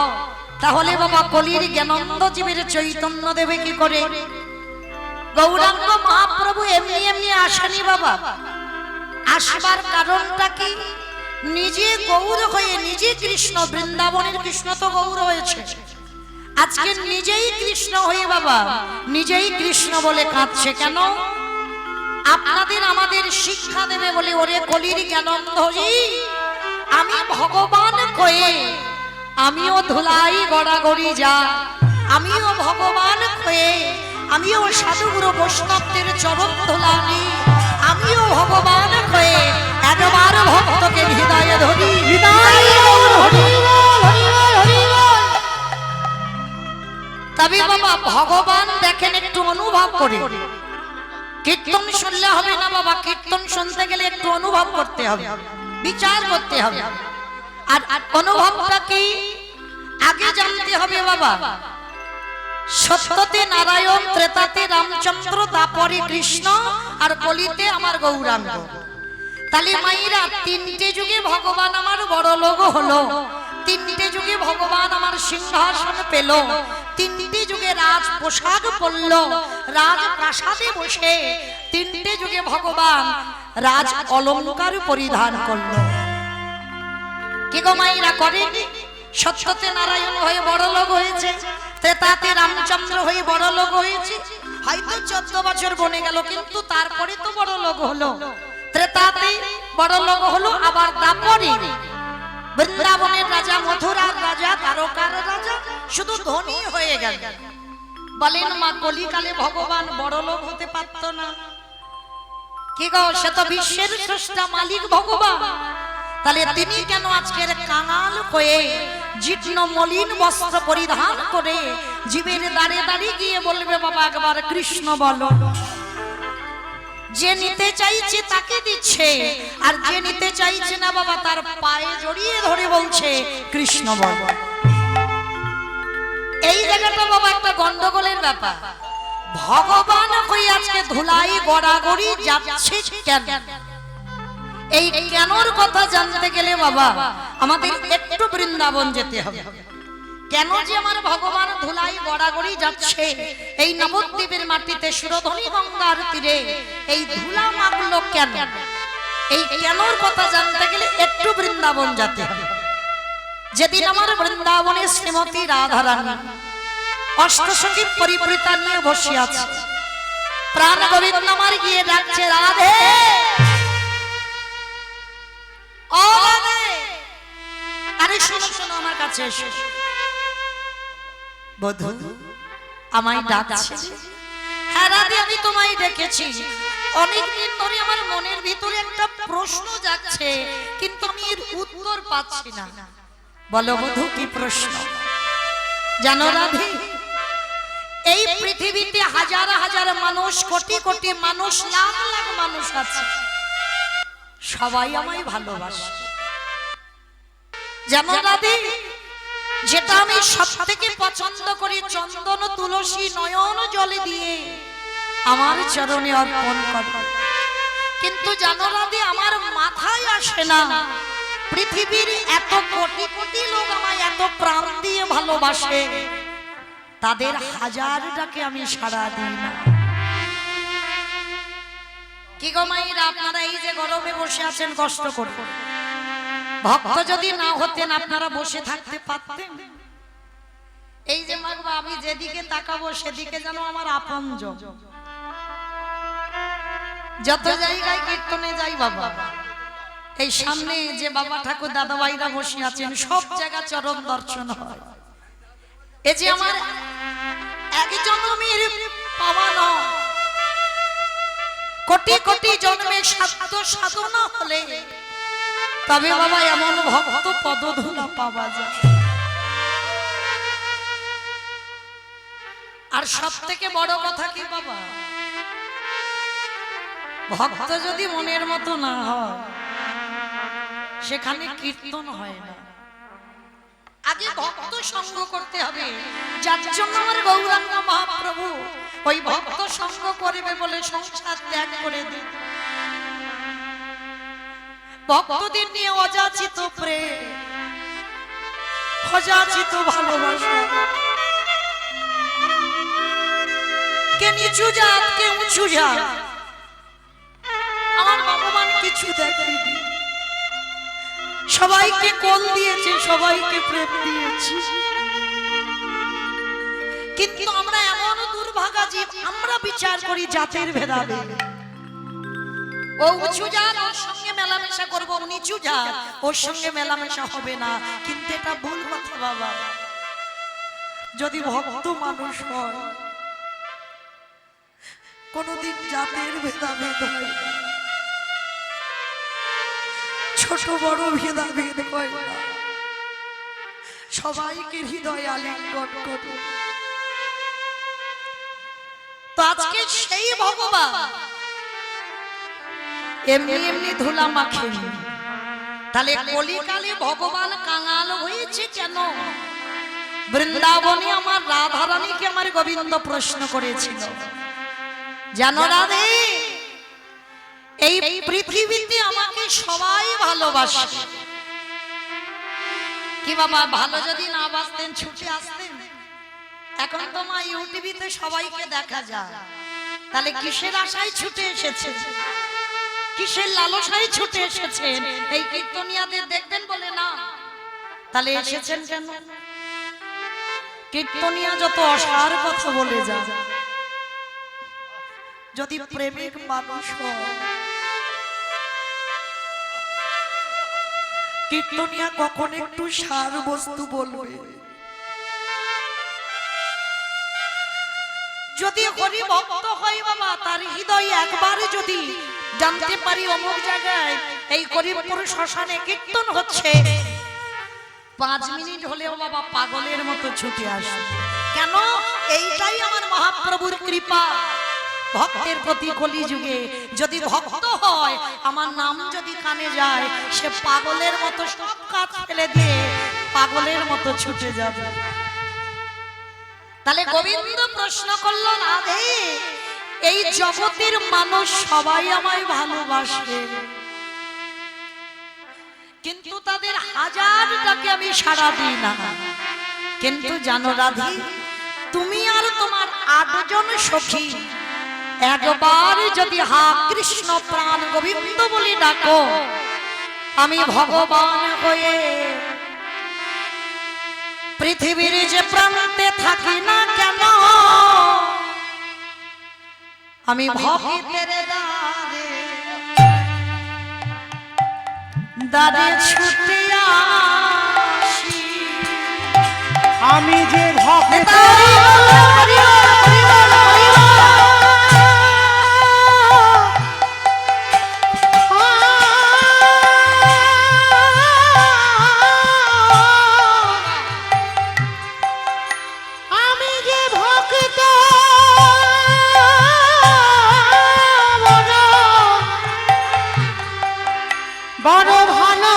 তাহলে বাবা কলির জ্ঞানন্দ জীবের চৈতন্য দেবে কি করে? গৌরাঙ্গ মহাপ্রভু এমনি এমনি আসেনি বাবা। আসবার কারণটা কি? নিজে গৌর হয়ে, নিজে কৃষ্ণ, বৃন্দাবনের কৃষ্ণ তো গৌর হয়েছে, আজকে নিজেই কৃষ্ণ হয়ে বাবা নিজেই কৃষ্ণ বলে কাঁদছে। কেন? আপনাদের আমাদের শিক্ষা দেবে বলে। ওরে কলির জ্ঞানন্ধজি, আমি ভগবান কয়ে আমিও ধুলাই গড়াগড়ি যা, আমিও ভগবান কয়ে আমিও সাধুগুরু বৈষ্ণবদের চরণ ধুলামি, আমিও ভগবান কয়ে একবার ভক্তকে হৃদয়ে ধরি। তবে বাবা ভগবান দেখেন একটু অনুভব করে। কীর্তন শুনলে হবে না বাবা, কীর্তন শুনতে গেলে একটু অনুভব করতে হবে, বিচার করতে হবে। আর অনুভবটা কি আগে জানতে হবে বাবা। সত্যতে নারায়ণ, ত্রেতাতে রামচন্দ্র, তারপরে কৃষ্ণ, আর কলিতে আমার গৌরাঙ্গ। তাহলে মাইরা তিনটে যুগে ভগবান আমার বড় লোক হলো, তিনটে যুগে ভগবান আমার সিংহাসন পেল, তিনটে যুগে রাজ পোশাক পরল, রাজ প্রাসাদে বসে তিনটে যুগে ভগবান রাজ অলংকার পরিধান করল। কি গো মাইরা করেনি? সত্যতে নারায়ণ হয়ে বড় লোক হয়েছে, ত্রেতাতে রামচন্দ্র হয়ে বড় লোক হয়েছে। হয়তো 14 বছর বনে গেল, কিন্তু তারপরে তো বড় লোক হলো। ত্রেতাতে বড় লোক হলো, আবার দাপরে বৃন্দাবনের রাজা, মথুরার রাজা, দ্বারকার রাজা, শুধু ধনী হয়ে গেল। বলেন মা, কলিকালে ভগবান বড় লোক হতে পারত না? কি গো, সে তো বিশ্বের স্রষ্টা মালিক ভগবান। তাহলে তিনি কেন আজকের কাঙাল হয়ে জীর্ণ মলিন বস্ত্র পরিধান করে জীবের দাঁড়ে দাঁড়িয়ে গিয়ে বলবে বাবা একবার কৃষ্ণ বলো? যে নিতে চাইছে তাকে দিচ্ছে, আর যে নিতে চাইছে না বাবা তার পায়ে জড়িয়ে ধরে বলছে কৃষ্ণ বল। এই জায়গাটা বাবা একটা গন্ডগোলের ব্যাপার। ভগবান হয়ে আজকে ধুলাই গড়াগড়ি যাচ্ছে কেন? এই কেনর কথা জানতে গেলে বাবা আমাদের একটু বৃন্দাবন যেতে হবে। কেন যে আমার ভগবান ধুলাই গড়াগড়ি যাচ্ছে এই নবদ্বীপের মাটিতে, সুরধনী গঙ্গার তীরে এই ধুলা মাগলো কেন? এই কেনর কথা জানতে গেলে একটু বৃন্দাবন যেতে হবে। যেদিন আমার বৃন্দাবনে শ্রীমতী রাধারানী অষ্টসখী পরিবৃতা নিয়ে বসে আছে, প্রাণ গোবিন্দ আমার গিয়ে ডাকছে রাধে, ও রাধে, আরে শোনো শোনো আমার কাছে এসো। বধূ আমায় ডাকছে? হ্যাঁ রাধে, আমি তোমায় ডেকেছি। অনেকদিন ধরে আমার মনের ভিতরে একটা প্রশ্ন যাচ্ছে, কিন্তু আমি এর উত্তর পাচ্ছি না। বলো বধূ, কি প্রশ্ন? জানো রাধে, এই পৃথিবীতে হাজার হাজার মানুষ, কোটি কোটি মানুষ, লাখ লাখ মানুষ আছে, সবাই আমায় ভালোবাসে। যেমন রাধে, যেটা আমি সব থেকে পছন্দ করি চন্দন তুলসী নয়ন জলে দিয়ে আমার চরণে অর্পণ করি, কিন্তু জানো রাধে আমার মাথায় আসে না পৃথিবীর এত কোটি কোটি লোক আমায় এত প্রাণ দিয়ে ভালোবাসে, তাদের হাজার ডাকে আমি সাড়া দিই না। কি গো মাইরা, আপনারা এই যে গরমে বসে আছেন কষ্ট করে, ভক্ত যদি না হতেন আপনারা বসে থাকতে পারতেন? এই যে মাগবা, আমি যেদিকে তাকাবো সেদিকে যেন আমার আপনজন। যত জায়গায় কীর্তনে যাই বাবা, এই সামনে যে বাবা ঠাকুর দাদা ভাইরা বসে আছেন, সব জায়গা চরণ দর্শন হয়। এই যে আমার এক জন্মের পাওয়া নয়, কোটি কোটি জন্মে সাধ্য সাধনা হলে তবে বাবা এমন ভক্ত পদধূলা পাওয়া যায়। আর সব থেকে বড় কথা কি বাবা, ভক্ত যদি মনের মতো না হয় সেখানে কীর্তন হয় না। আগে ভক্ত সঙ্গ করতে হবে, যার জন্য আমার গৌরাঙ্গ মহাপ্রভু ওই ভক্ত সঙ্গ করবে বলে সংসার ত্যাগ করে দিন। ভক্তদের নিয়ে অযাচিত প্রেম অযাচিত ভালোবাসা, কে নিচু জাত কে উঁচু জাত, আমার ভগবান কিছু দেখেনি। সবাইকে কোল দিয়েছে, সবাইকে প্রেম দিয়েছে, কিন্তু আমরা এমন দুর্ভাগা জীব, আমরা বিচার করি জাতের ভেদাভেদ। ও উঁচু জাত, ওর সঙ্গে মেলামেশা করবো, নিচু জাত ওর সঙ্গে মেলামেশা হবে না। কিন্তু এটা ভুল কথা বাবা। যদি ভক্ত মানুষ হয় কোনদিন জাতের ভেদাভেদ হয় না, ছোট বড় ভেদাভেদ হয় না, সবাইকে হৃদয় আলিঙ্গন করে। তো আজকে সেই ভগবান এমনি এমনি ধুলা মাখেনি, তাহলে কলিকালে ভগবান কাঙাল হয়েছে কেন? বৃন্দাবনে আমার রাধারানীকে আমার গোবিন্দ প্রশ্ন করেছিল, জানো রাধে এই পৃথিবীতে আমাকে সবাই ভালোবাসে, কি বাবা ভালো যদি না বাসতেন ছুটে আসতেন? এখন তো মা ইউটিভিতে সবাইকে দেখা যায়, তাহলে কিসের আশায় ছুটে এসেছে, কিসের লালসায় ছুটে এসেছেন? এই কীর্তনিয়াদের দেখবেন বলে না, তাহলে এসেছেন কেন? কীর্তনিয়া যত অসার কথা বলে যায়, যদি প্রেমিক মানুষ হয় কীর্তনিয়া কখন একটু সার বস্তু বলবে? যদি হরি ভক্ত হয় বাবা, তার হৃদয় একবার যদি জানতে পারি অমুক জায়গায় এই করিমপুর শ্মশানে কীর্তন হচ্ছে, 5 মিনিট হলেও বাবা পাগলের মতো ছুটে আসে। কেন? এইটাই আমার মহাপ্রভুর কৃপা ভক্তের প্রতি। কলিযুগে যদি ভক্ত হয়, আমার নাম যদি কানে যায়, সে পাগলের মতো সব কাজ ফেলে দিয়ে পাগলের মতো ছুটে যাবে। তাহলে গোবিন্দ প্রশ্ন করলো, রাধে এই জগতের মানুষ সবাই আমায় ভালোবাসে, কিন্তু তাদের হাজারটাকে আমি সাড়া দিই না। কিন্তু জানো রাধে, তুমি আর তোমার 8 জন সখী একবার যদি হা কৃষ্ণ প্রাণ গোবিন্দ বলে ডাকো, আমি ভগবান হয়ে পৃথিবীর যে প্রান্তে থাকি না কেন, আমি ভক্তের দ্বারে ছুটে আসি। আমি যে ভক্ত বড় ভালো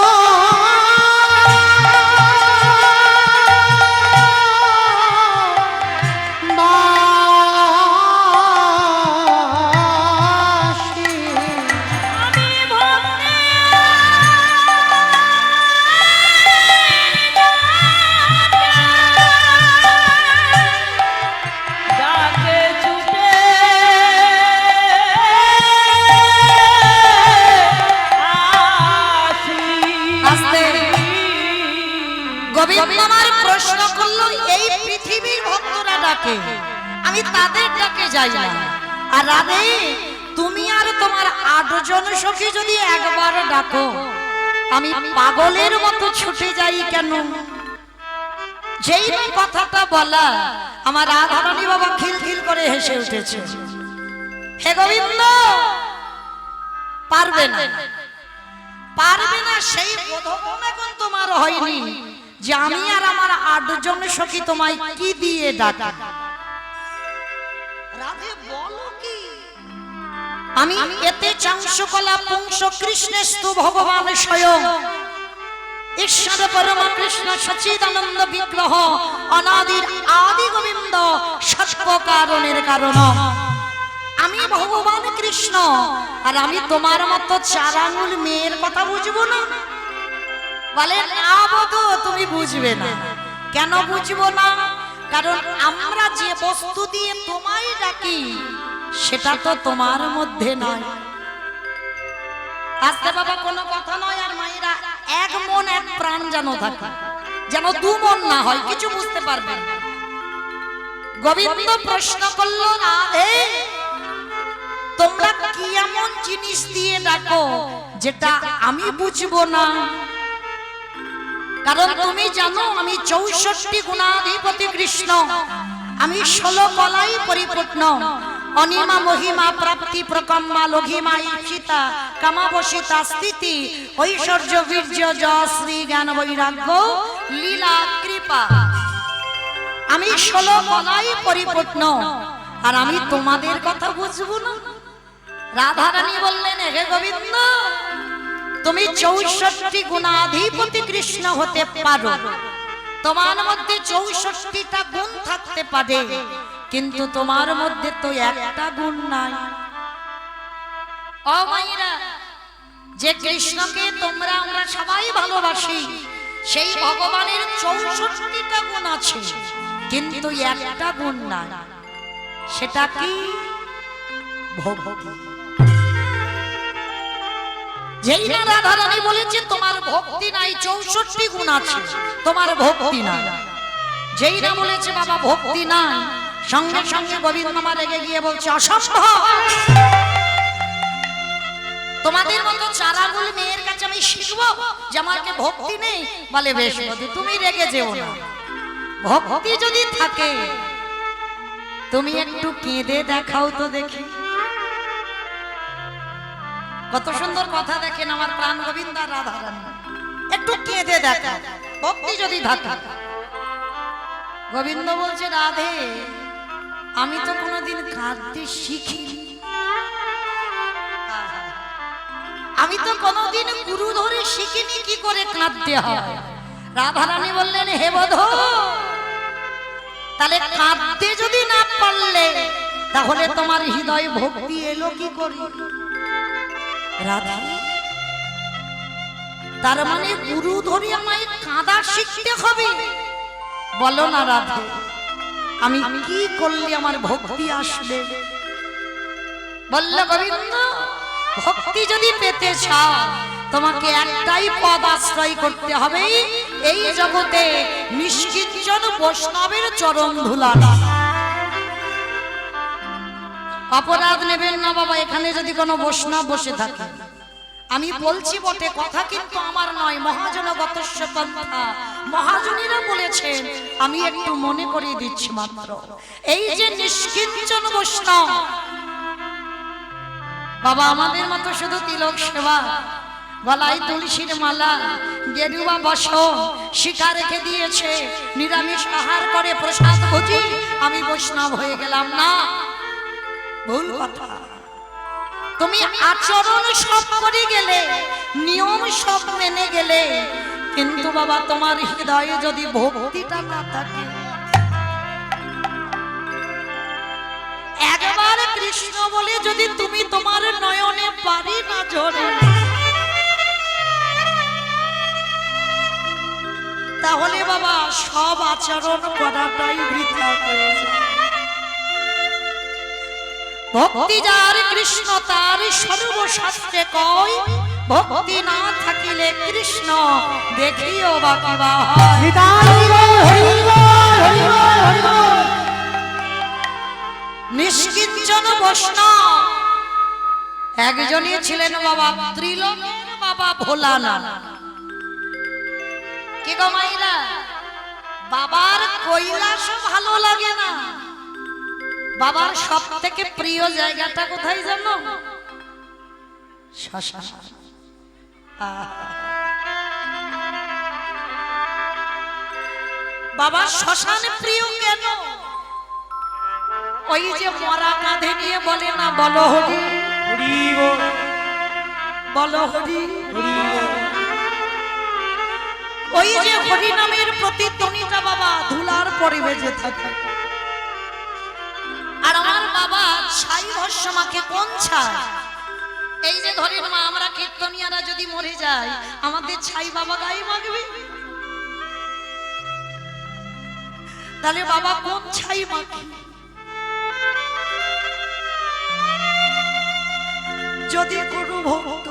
গোবিন্দ আমার প্রশ্ন করলো, এই পৃথিবীর ভক্তরা ডাকে, আমি তাদের ডাকে যাই না। আর রাধে তুমি আর তোমার 8 জন সখী যদি একবার ডাকো, আমি পাগলের মতো ছুটে যাই কেন? যেই কথাটা বলা, আমার রাধারানী বাবা খিলখিল করে হেসে উঠেছে। হে গোবিন্দ, পারবে না, পারবে না, সেই বোধগম এখন তোমার হয়নি যে আমি আর আমার 8 জন সখী তোমায় কি দিয়ে ডাকি। রাধে বলো কি? আমি এতে চাংশকলা পুংস কৃষ্ণেস্তু ভগবান স্বয়ং ঈশ্বর পরম কৃষ্ণ সচিদানন্দ বিগ্রহ অনাদির আদি গোবিন্দ সত্য কারণের কারণ। আমি ভগবান কৃষ্ণ, আর আমি তোমার মতো 4 আঙুল মেয়ের কথা বুঝবো না? বলে না বধূ, তুমি বুঝবে না। কেন বুঝবো না? কারণ আমরা যে বস্তু দিয়ে তোমায় ডাকি সেটা তো তোমার মধ্যে নয়। আজকে বাবা কোনো কথা নয়, আর মায়েরা এক মন এক প্রাণ যেন থাকে, যেন দু মন না হয়, কিছু বুঝতে পারবেন। গোবিন্দ প্রশ্ন করলো, রাধে তোমরা কি এমন জিনিস দিয়ে ডাকো যেটা আমি বুঝবো না? কারণ তুমি জানো আমি 64 গুণাধিপতি কৃষ্ণ, আমি 16 কলাই পরিপূর্ণ, অনিমা মহিমা প্রাপ্তি প্রকম্মা লঘিমা ঈপ্সিতা কামাবশিতা স্থিতি ঐশ্বর্য বীর্য যশ শ্রী জ্ঞান বৈরাগ্য লীলা কৃপা। আমি 16 কলাই পরিপূর্ণ, আর আমি তোমাদের কথা বুঝবো না? রাধারানী বললেন, হে গোবিন্দ তুমি 64 গুণাধিপতি কৃষ্ণ হতে পারো, তোমার মধ্যে 64টা গুণ থাকতে পারে, কিন্তু তোমার মধ্যে তো একটা গুণ নাই। ও মায়েরা, যে কৃষ্ণকে তোমরা আমরা সবাই ভালোবাসি, সেই ভগবানের 64টা গুণ আছে, কিন্তু একটা গুণ নাই। সেটা কি? ভক্তি। যেই না রাধারানী বলেছে তোমার ভক্তি নাই, 64 গুণ আছে, তোমার ভক্তি নাই, যেই না বলেছে বাবা ভক্তি নাই, সঙ্গে সঙ্গে গোবিন্দ মা রেগে গিয়ে বলছে অসম্ভব। তোমাদের মতো চারাগুল মেয়ের কাছে আমি শিখবো যে আমাকে ভক্তি নেই? বলে বেশ, তুমি রেগে যেও না, ভক্তি যদি থাকে তুমি একটু কেঁদে দেখাও তো দেখি। কত সুন্দর কথা দেখেন আমার প্রাণ গোবিন্দ রাধারানী, একটু কেঁদে দেখা ভক্তি যদি থাকে। গোবিন্দ বলছে, রাধে আমি তো কোনোদিন কাঁদতে শিখিনি, আমি তো কোনোদিন গুরু ধরে শিখিনি কি করে কাঁদতে হয়। রাধারানী বললেন, হে বধূ তাহলে কাঁদতে যদি না পারলে তাহলে তোমার হৃদয় ভক্তি এলো কি করে? রাধা তার মানে গুরু ধরে আমায় কাঁদা শিখতে হবে? বলো না রাধা, আমি কি করলে আমার ভক্তি আসবে? বলল গোবিন্দ, ভক্তি যদি পেতে চাও তোমাকে একটাই পদ আশ্রয় করতে হবে, এই জগতে নিষ্কিঞ্চন বৈষ্ণবের চরণ ধুলা। অপরাধ নেবেন না বাবা, এখানে যদি কোনো বৈষ্ণব বসে থাকে, আমি বলছি বটে কথা কিন্তু আমার নয়, মহাজনগতস্য পন্থা, মহাজনীরা বলেছেন, আমি একটু মনে করিয়ে দিচ্ছি মাত্র। এই যে নিষ্কিঞ্চন বৈষ্ণব বাবা, আমাদের মতো শুধু তিলক সেবা, গলায় তুলসীর মালা, গেরুয়া বসন, শিখা রেখে দিয়েছে, নিরামিষ আহার করে প্রসাদ ভোজি, আমি বৈষ্ণব হয়ে গেলাম না, ভুল কথা। তুমি আচরণ সব করে গেলে, নিয়ম সব মেনে গেলে, কিন্তু বাবা তোমার হৃদয়ে যদি ভক্তিটা না থাকে, একবার কৃষ্ণ বলে যদি তুমি তোমার নয়নে পারি না ঝরে, তাহলে বাবা সব আচরণ করাটাই বৃথা হয়ে যায়। ভক্তি যার কৃষ্ণ তার সর্বশাস্ত্রে কয়, ভক্তি না থাকিলে কৃষ্ণ দেখিও বা কিবা হয়। নিষ্কিঞ্চন বৈষ্ণব একজনই ছিলেন বাবা, ত্রিলোকের বাবা ভোলানাথ। কি গো মাইরা, বাবার কৈলাসও ভালো লাগে না, বাবার সব থেকে প্রিয় জায়গাটা কোথায় জানো? শ্মশান। বাবার শ্মশান প্রিয় কেন? ওই যে মরা কাঁধে নিয়ে বলে না, বলো হরি বলো হরি, ওই যে হরি নামের প্রতিধ্বনিটা বাবা ধুলার পরে বেজে থাকে। আর আমার বাবা ছাই ভস্য মাকে কোন ছাই? এই যে ধরেন মা, আমরা কীর্তনিয়ারা যদি মরে যাই, আমাদের ছাই বাবা গায়ে মাখবে। তাহলে বাবা কোন ছাই মাখি? যদি কোনো ভক্ত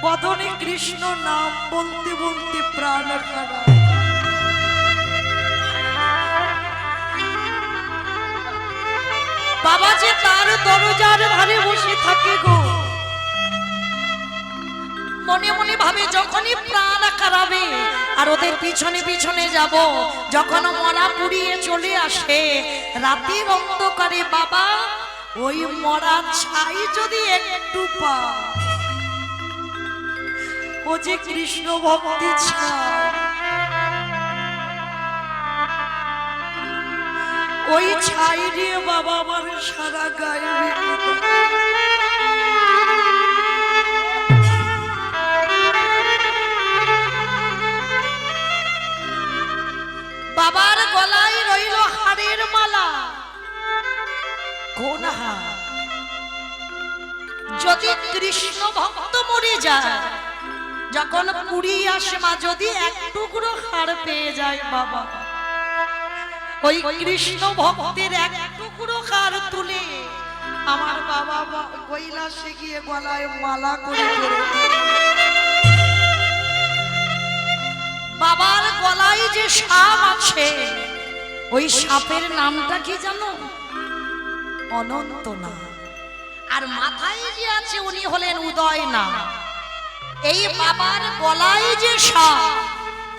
বদনে কৃষ্ণ নাম বলতে বলতে প্রাণ হারায়, বাবা যে তার দরজার ধারে বসে থাকে গো, মনে মনে ভাবে যখনই প্রাণ কারাবে আর ওদের পিছনে পিছনে যাব, যখন মরা পুড়িয়ে চলে আসে রাতের অন্ধকারে, বাবা ওই মরা ছাই যদি একটু পা, ও যে কৃষ্ণ ভক্তি ছাই, ওই ছাই দিয়ে বাবা আমার সারা গায়ে মেখে দেয়। বাবার গলায় রইল হাড়ের মালা, কোন হাড়? যদি কৃষ্ণ ভক্ত মরে যায়, যখন পুরী আসে মা, যদি এক টুকরো হাড় পেয়ে যায় বাবা, ওই কৃষ্ণ ভক্তের এক টুকরো হাড় তুলে আমার বাবা কৈলাসে গিয়ে গলায় মালা করে বাবার গলায় যে সাপ আছে, ওই সাপের নামটা কি জানো? অনন্ত নাম। আর মাথায় যে আছে উনি হলেন উদয় নাম। এই বাবার গলায় যে সাপ,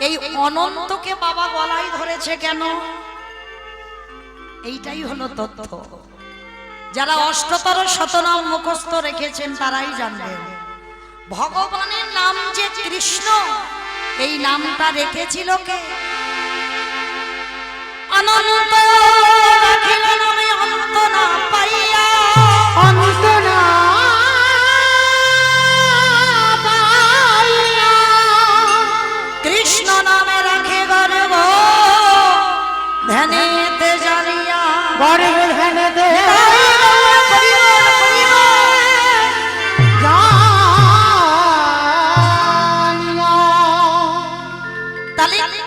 এই অনন্তকে বাবা গলায় ধরেছে কেন? এইটাই হলো তথ্য। যারা অষ্টতর শতনাম মুখস্থ রেখেছেন তারাই জানবেন ভগবানের নাম যে কৃষ্ণ, এই নামটা রেখেছিল কে? অনন্ত রাখিল নামে অন্ত না পাইয়া, অন্ত না পাইয়া, কৃষ্ণ নামে রাখে গর্ব ধ্যানেতে জানিয়া, গর্ব ধ্যানেতে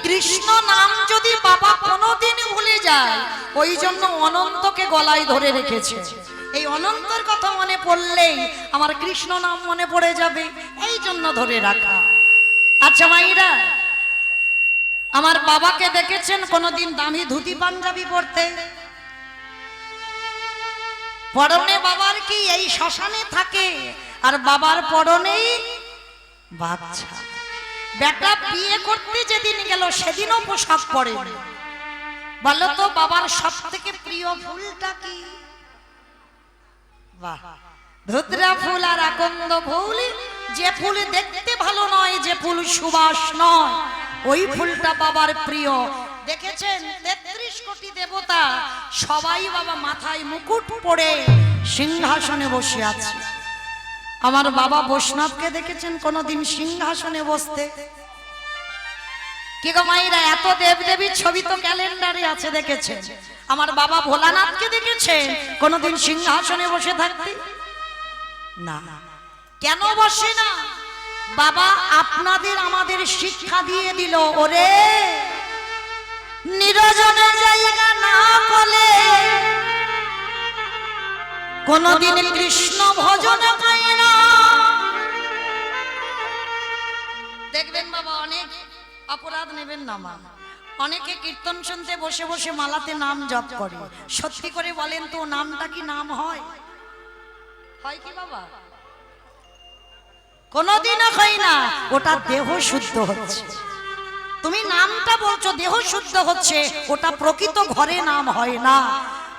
কৃষ্ণ নাম যদি বাবা কোনোদিন ভুলে যায়, ওই জন্য অনন্তকে গলায় ধরে রেখেছে। এই অনন্তর কথা মনে পড়লেই আমার কৃষ্ণ নাম মনে পড়ে যাবে, এই জন্য ধরে রাখা। আচ্ছা মাইরা, আমার বাবাকে দেখেছেন কোনোদিন দামি ধুতি পাঞ্জাবি পরতে? পরনে বাবার কি এই শ্মশানে থাকে, আর বাবার পরনেই বাচ্চা। বেটা বিয়ে করতে যেদিন গেল সেদিনও পোশাক পরে। বলো তো বাবার সব থেকে প্রিয় ফুলটা কি? বাহ, ধুতরা ফুল আর আকন্দ ফুল। যে ফুল দেখতে ভালো নয়, যে ফুল সুবাস নয়, ওই ফুলটা বাবার প্রিয়। দেখেছেন ৩৩ কোটি দেবতা সবাই বাবা মাথায় মুকুট পরে সিংহাসনে বসে আছে। আমার বাবা বৈষ্ণবকে দেখেছেন কোনদিন সিংহাসনে বসতে? কি গো মায়েরা, এত দেবদেবীর ছবি তো ক্যালেন্ডারে আছে, দেখেছেন? আমার বাবা ভোলানাথকে দেখেছেন কোনদিন সিংহাসনে বসে থাকতে? না। কেন বসে না? বাবা আপনাদের আমাদের শিক্ষা দিয়ে দিল, ওরে নিরজনে জায়গা না বলে কোনদিন কৃষ্ণ ভজন পায় না। দেখবেন বাবা, অনেক অপরাধ নেবেন না মা, অনেকে কীর্তন শুনতে বসে বসে মালাতে নাম জপ করে। সত্যি করে বলেন তো, নামটা কি নাম হয়? হয় কি বাবা? কোনদিনও হয় না। ওটা দেহ শুদ্ধ হচ্ছে। তুমি নামটা বলছো দেহ শুদ্ধ হচ্ছে, ওটা প্রকৃত ঘরে নাম হয় না।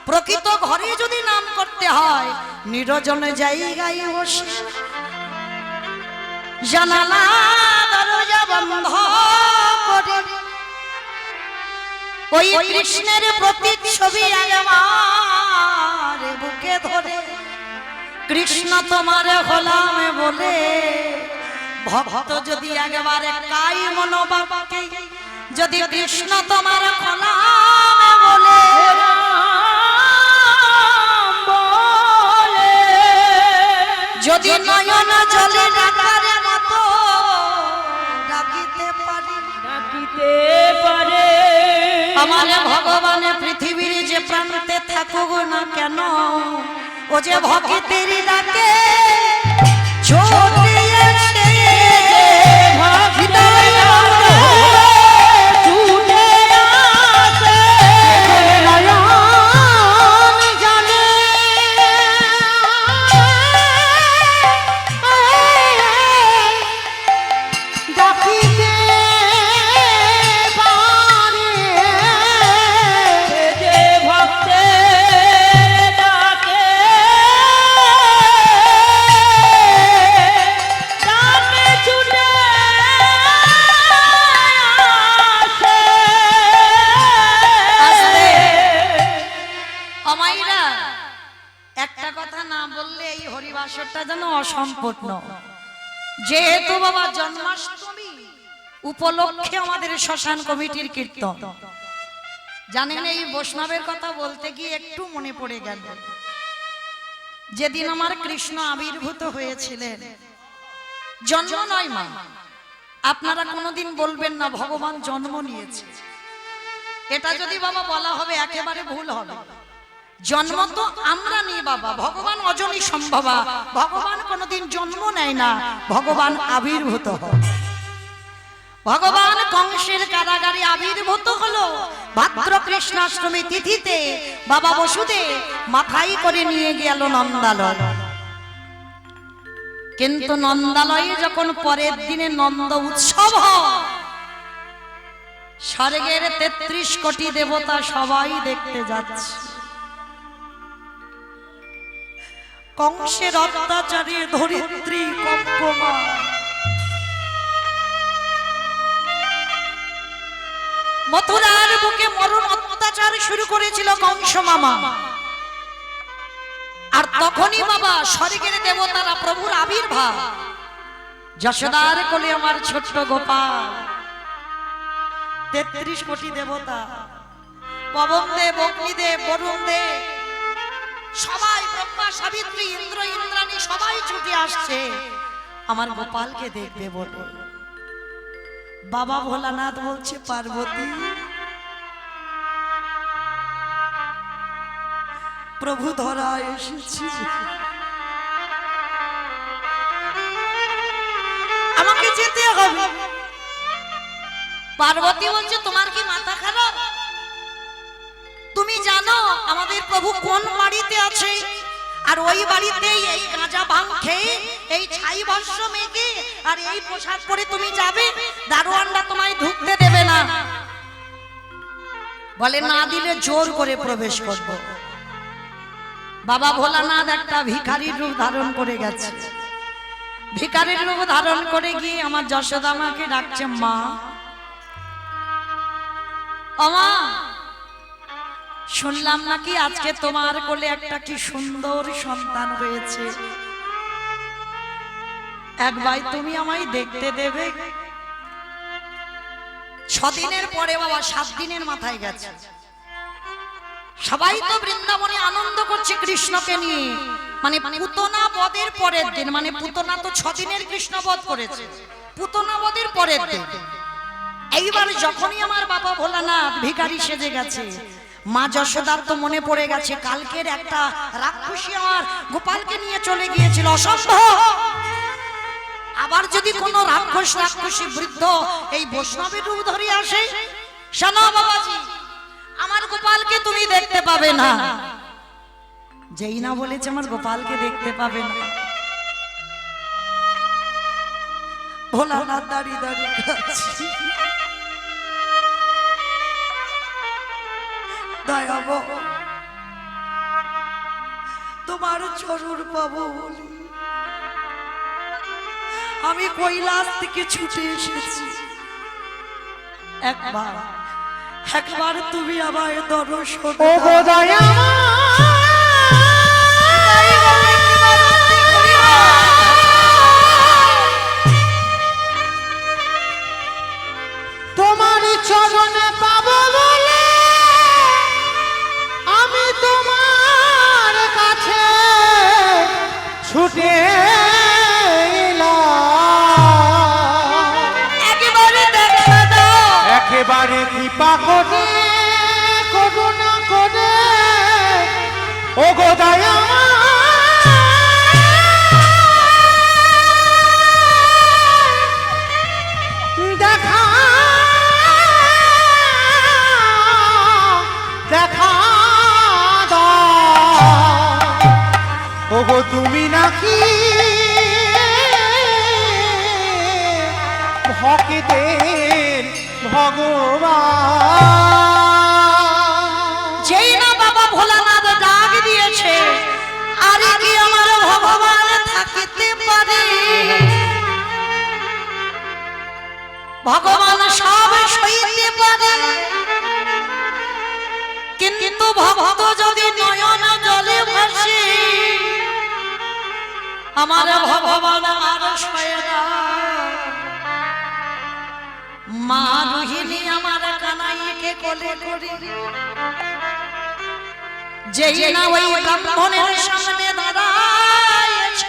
প্রকৃত ঘরে যদি নাম করতে হয়, নিরজনে জায়গায় বসে জানালা দরজা বন্ধ করে ওই কৃষ্ণের প্রতিচ্ছবি আমার বুকে ধরে, কৃষ্ণ তোমার হলাম বলে ভক্ত যদি একেবারে কাই মনোবাক্যে যদি কৃষ্ণ তোমার হলাম বলে যদি নয়ন জলে ডাকার মতো ডাকিতে পারে ও যে ভক্তের ডাকে ছুটে আসে ভক্তের ছুটে আসে নয়ন জানে ডাকিতে পারে যে ভক্তের ডাকে ডাকে ছুটে আসে। অমাইরা একটা কথা না বললে এই হরিবাসরটা যেন অসম্পূর্ণ। যেহেতু বাবা জন্মাষ্টমী উপলক্ষে আমাদের শ্মশান কমিটির কীর্তন, জানেন এই বৈষ্ণবের কথা বলতে গিয়ে একটু মনে পড়ে গেল, যেদিন আমার কৃষ্ণ আবির্ভূত হয়েছিলেন, জন্ম নয় মা, আপনারা কোনোদিন বলবেন না ভগবান জন্ম নিয়েছে, এটা যদি বাবা বলা হবে একেবারে ভুল হবে। জন্ম তো আমরা নিই বাবা, ভগবান অজনী সম্ভবা, ভগবান কোনোদিন জন্ম নেয় না, ভগবান আবির্ভূত হয়। ভগবান কংসের কারাগারে আবির্ভূত হলো ভাদ্র কৃষ্ণাষ্টমী তিথিতে, বাবা বসুদেব মাথায় করে নিয়ে গেল নন্দালয়। কিন্তু নন্দালয়ে যখন পরের দিনে নন্দ উৎসব হয়, স্বর্গের ৩৩ কোটি দেবতা সবাই দেখতে যাচ্ছে। কংসের অত্যাচারে ধরিত্রী কম্পমান, মথুরার বুকে মরণ অত্যাচার শুরু করেছিল কংস মামা। আর তখনই বাবা স্বর্গের দেবতারা প্রভুর আবির্ভাব, যশোদার কোলে আমার ছোট্ট গোপাল, ৩৩ কোটি দেবতা, পবন দেব, অগ্নিদেব, বরুণ দেব, সবাই, ব্রহ্মা, সাবিত্রী, ইন্দ্র, ইন্দ্রাণী সবাই ছুটে আসছে আমার গোপালকে দেখবে বলে। বাবা ভোলানাথ বলছে, পার্বতী প্রভু ধরা এসেছি, আমাকে যেতে হবে। পার্বতী বলছে, তোমার কি মাথা খারাপ? তুমি জানো আমাদের প্রভু কোন বাড়িতে আছে? আর ওই বাড়িতে এই গাঁজা ভাঙ খেয়ে, এই ছাই ভস্ম মেখে আর এই পোশাক পরে তুমি যাবে? দারোয়ানরা তোমায় ঢুকতে দেবে না। বলে, না দিলে জোর করে প্রবেশ করব। বাবা ভোলানাথ একটা ভিখারির রূপ ধারণ করে গেছে। ভিখারির রূপ ধারণ করে গিয়ে আমার যশোদা মাকে ডাকছে, মা, ও মা, শুনলাম নাকি আজকে তোমার কোলে একটা কি সুন্দর সন্তান হয়েছে, একবার তুমি আমায় দেখতে দেবে? 6 দিনের পরে বাবা 7 দিনের মাথায় গেছে। সবাই তো বৃন্দাবনে আনন্দ করছে কৃষ্ণকে নিয়ে, মানে পুতনা বধের পরের দিন, মানে পুতনা তো 6 দিনের কৃষ্ণ বধ করেছে, পুতনা বধের পরের দিন। এইবার যখনই আমার বাবা ভোলানাথ ভিখারি সেজে গেছে, মা যশোদার তো মনে পড়ে গেছে কালকের একটা রাক্ষসী আমার গোপালকে নিয়ে চলে গিয়েছিল, অসম্ভব। আবার যদি কোনো রাক্ষসী বৃদ্ধ এই বৈষ্ণবের রূপ ধরে আসে, শোনো বাবাজি, আমার গোপালকে তুমি দেখতে পাবে না। যেই না বলেছে আমার গোপালকে দেখতে পাবে না, ভোলানাথ দাঁড়িয়ে দাঁড়িয়ে কাঁদছে। দয়াব, তোমার চরণ পাবো বলি আমি কৈলাস থেকে ছুটে এসেছি। একবার তুমি আমায় দর্শন ও গো দয়া তোমার চরণে পাবো বলে আমি তোমার কাছে ছুটে একেবারে কৃপা করে করুণা করে ও গো দয়া ওগো তুমি নাকি ভক্তের ভগবান। যেই না বাবা ভোলানাথ ডাক দিয়েছে, আরে কি আমার ভগবান থাকিতে পারে? ভগবান সব সইতে পারে, কিন্তু ভক্ত যদি নয়ন জলে ভাসে, আমার ভগবান আর সয় না। মা রোহিণী আমার কানাইকে কোলে করি, যেই না ওই ব্রাহ্মণের সামনে দাঁড়াইছে,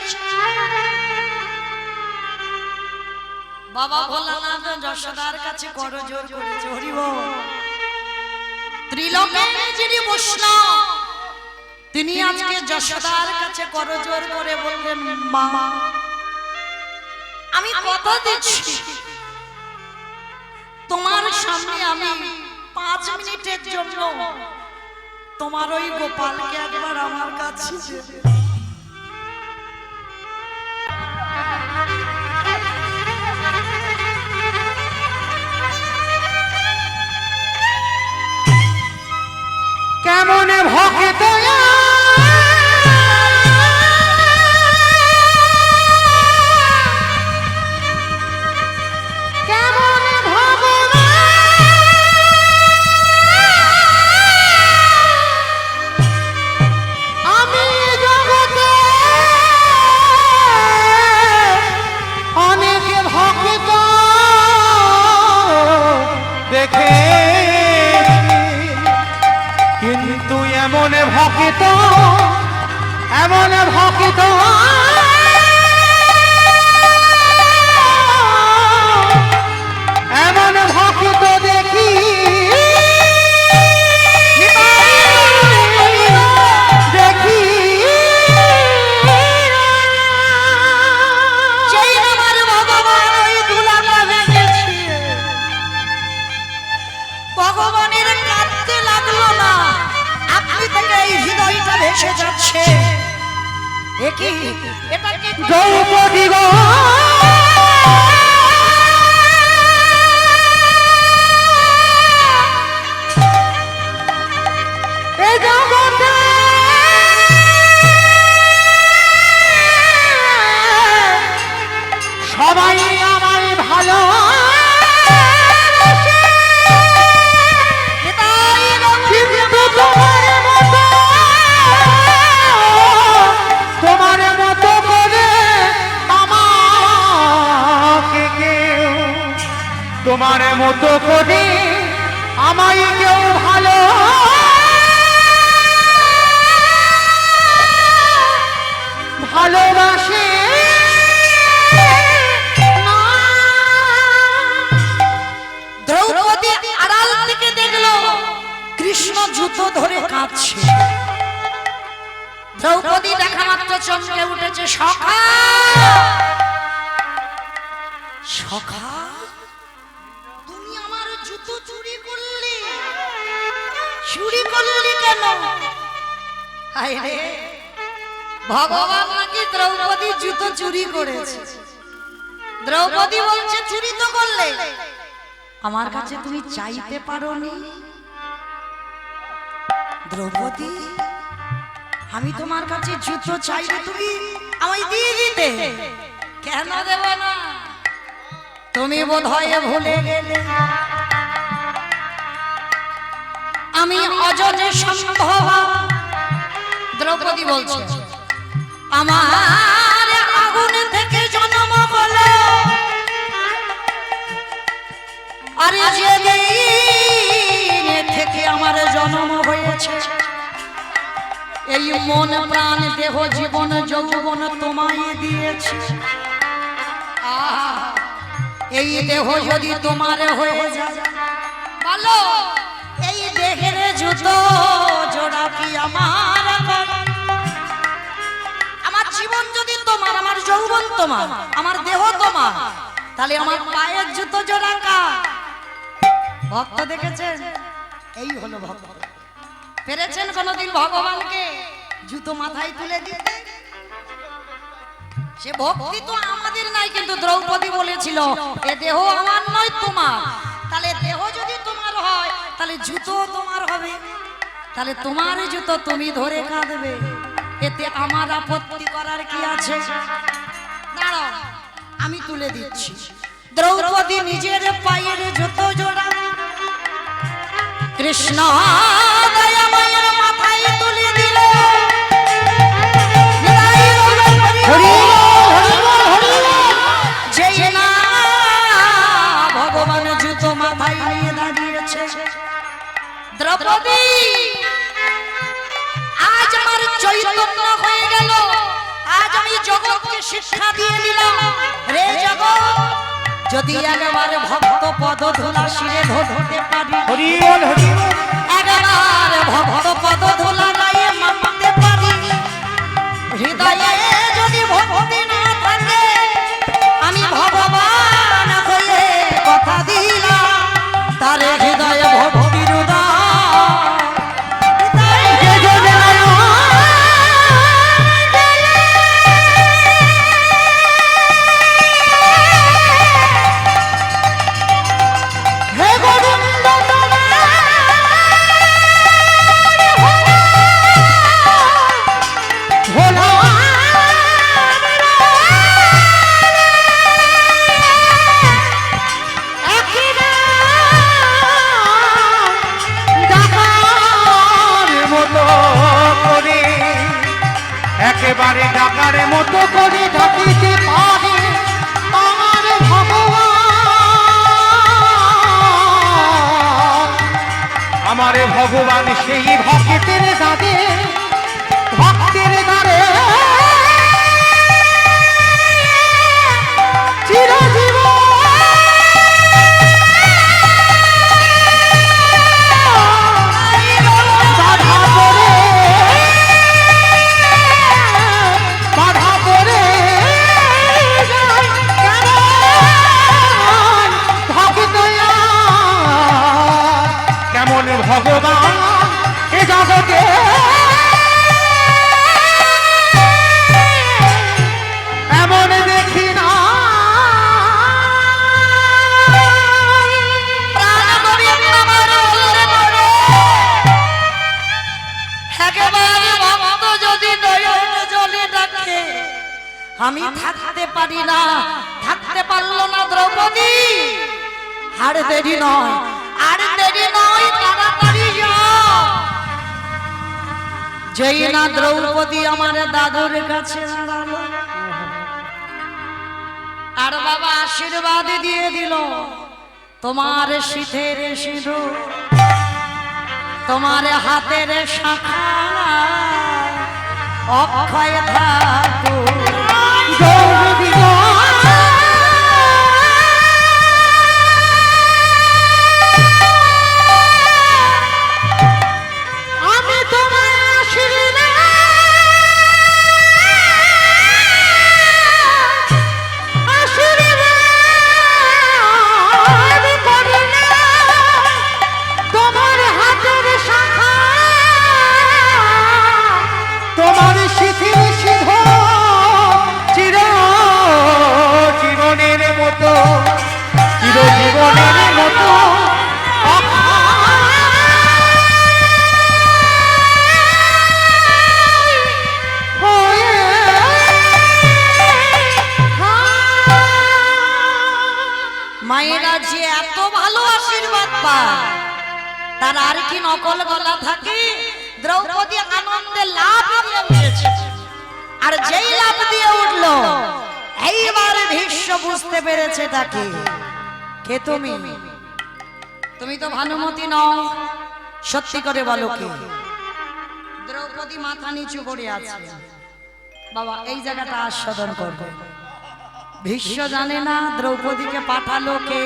বাবা ভোলানাথ যশোদার কাছে করজোড় করেছে, হরি বল। ত্রিলোকের যিনি বৈষ্ণব, তিনি আজকে যশোদার কাছে করজোড় করে বললেন, মা আমি কথা দিচ্ছি, তোমার সামনে আমি 5 মিনিটের জন্য তোমার ওই গোপালকে একবার আমার কাছে দেবে। কেমন ভক্ত কেমন ভগবান, আমি জগতে অনেক ভক্ত দেখেছি, কিন্তু এমন ভক্ত এমন ভক্ত দেখি দেখি সেই আমার ভগবান ওই ধুলাটা ভেঙেছে, ভগবানের কাঁদতে লাগলো না, আপনি থেকে এই হৃদয়টা ভেসে যাচ্ছে। একই এটা কি দ্রৌপদী গো এ জগতে সবাই আমায় ভালো কিন্তু তোমার মতো করে আমাকে কেউ, তোমার মতো করে আমায় কেউ ভালো ভালোবাসে না। দ্রৌপদী আড়াল থেকে দেখলো কৃষ্ণ জুতো ধরে কাঁদছে। দ্রৌপদী দেখা মাত্র চমকে উঠেছে, সখা সখা তুমি আমার জুতো চুরি করলে, চুরি করলে কেন? হায় রে, ভগবান নাকি দ্রৌপদী জুতো চুরি করেছে। দ্রৌপদী বলছে, চুরি তো করলে, আমার কাছে তুমি চাইতে পারোনি। দ্রৌপদী আমি তোমার কাছে জুতো চাইলে তুমি আমায় দিয়ে দিতে, কেন দেব না? তুমি বোধহয় ভুলে গেলে আমি অজনে সম্ভব। দ্রৌপদী বলছে, আমার আগুন থেকে জন্ম হলো, আরে যেদিন থেকে আমার জন্ম হয়েছে, এই মন প্রাণ দেহ জীবন যৌবন তোমায় দিয়েছি। এই দেহ যদি তোমার হয়ে যায়, বলো এই দেহের জুতো জোড়া কি আমার? আমার জীবন যদি তোমার, আমার যৌবন তোমার, আমার দেহ তোমার, তাহলে আমার পায়ের জুতো জোড়া কার? ভক্ত দেখেছেন? এই হলো ভক্ত। পেরেছেন কোনদিন ভগবানকে জুতো মাথায় তুলে দিতে? সে ভক্তি তো আমাদের নাই, কিন্তু দ্রৌপদী বলেছিল এ দেহ আমার নয় তোমার। তাহলে দেহ যদি তোমার হয় তাহলে জুতো তোমার হবে, তাহলে তোমার জুতো তুমি ধরে কাঁদবে, এতে আমার আপত্তি করার কি আছে? দাঁড়াও আমি তুলে দিচ্ছি। দ্রৌপদী নিজের পায়ের জুতো জোড়া কৃষ্ণ দয়াময়ের মাথায় তুলে দিল। যেই না ভগবান জুতো মাথায় নিয়ে দাঁড়িয়েছে, দ্রৌপদী আজ আমার চৈতন্য হয়ে গেল, আজ আমি জগৎকে শিক্ষা দিয়ে দিলাম। রে জগৎ, যদি একবার ভক্ত পদ ধুলা শিরে ধরতে পারি, হরি বল হরি বল। একবার ভক্ত পদ ধুলা গায়ে মানতে পারি, হৃদয়ে যদি ভক্তি না থাকে আমি ভগবান হয়ে কথা দিলাম, তার হৃদয়ে ভক্তির একেবারে ডাকার মতো করে ডাকিতে পারে আমার ভগবান। আমার ভগবান সেই ভক্তের দাঁড়ে, ভক্তের দাঁড়ে চিরজীবন ভগবান এ জগতে এমন দেখি না। যদি জলে ডাকে আমি থাকতে পারি না, থাকতে পারলো না দ্রৌপদী। আর দেরি নয়, আর দেরি নয়, তাড়াতাড়ি যাও। যেই না দ্রৌপদী আমার দাদুর কাছে দাঁড়ালো আর বাবা আশীর্বাদ দিয়ে দিল, তোমার শীতের সিঁদুর, তোমার হাতের শাখা অক্ষয় থাকুক। মায়েরা যে এত ভালো আশীর্বাদ পায় তার আর কি নকল গলা থাকে? দ্রৌপদী আনন্দে লাফ দিয়ে উঠেছে, আর যেই লাফ দিয়ে উঠলো এইবার ভীষ্ম বুঝতে পেরেছে তাকে। কে তুমি? তুমি তো ভানুমতি নও, সত্যি করে বলো কে? দ্রৌপদী মাথা নিচু করে আছে। বাবা এই জায়গাটা আস্বাদন করবে। ভীষ্ম জানে না দ্রৌপদীকে পাঠালো কে।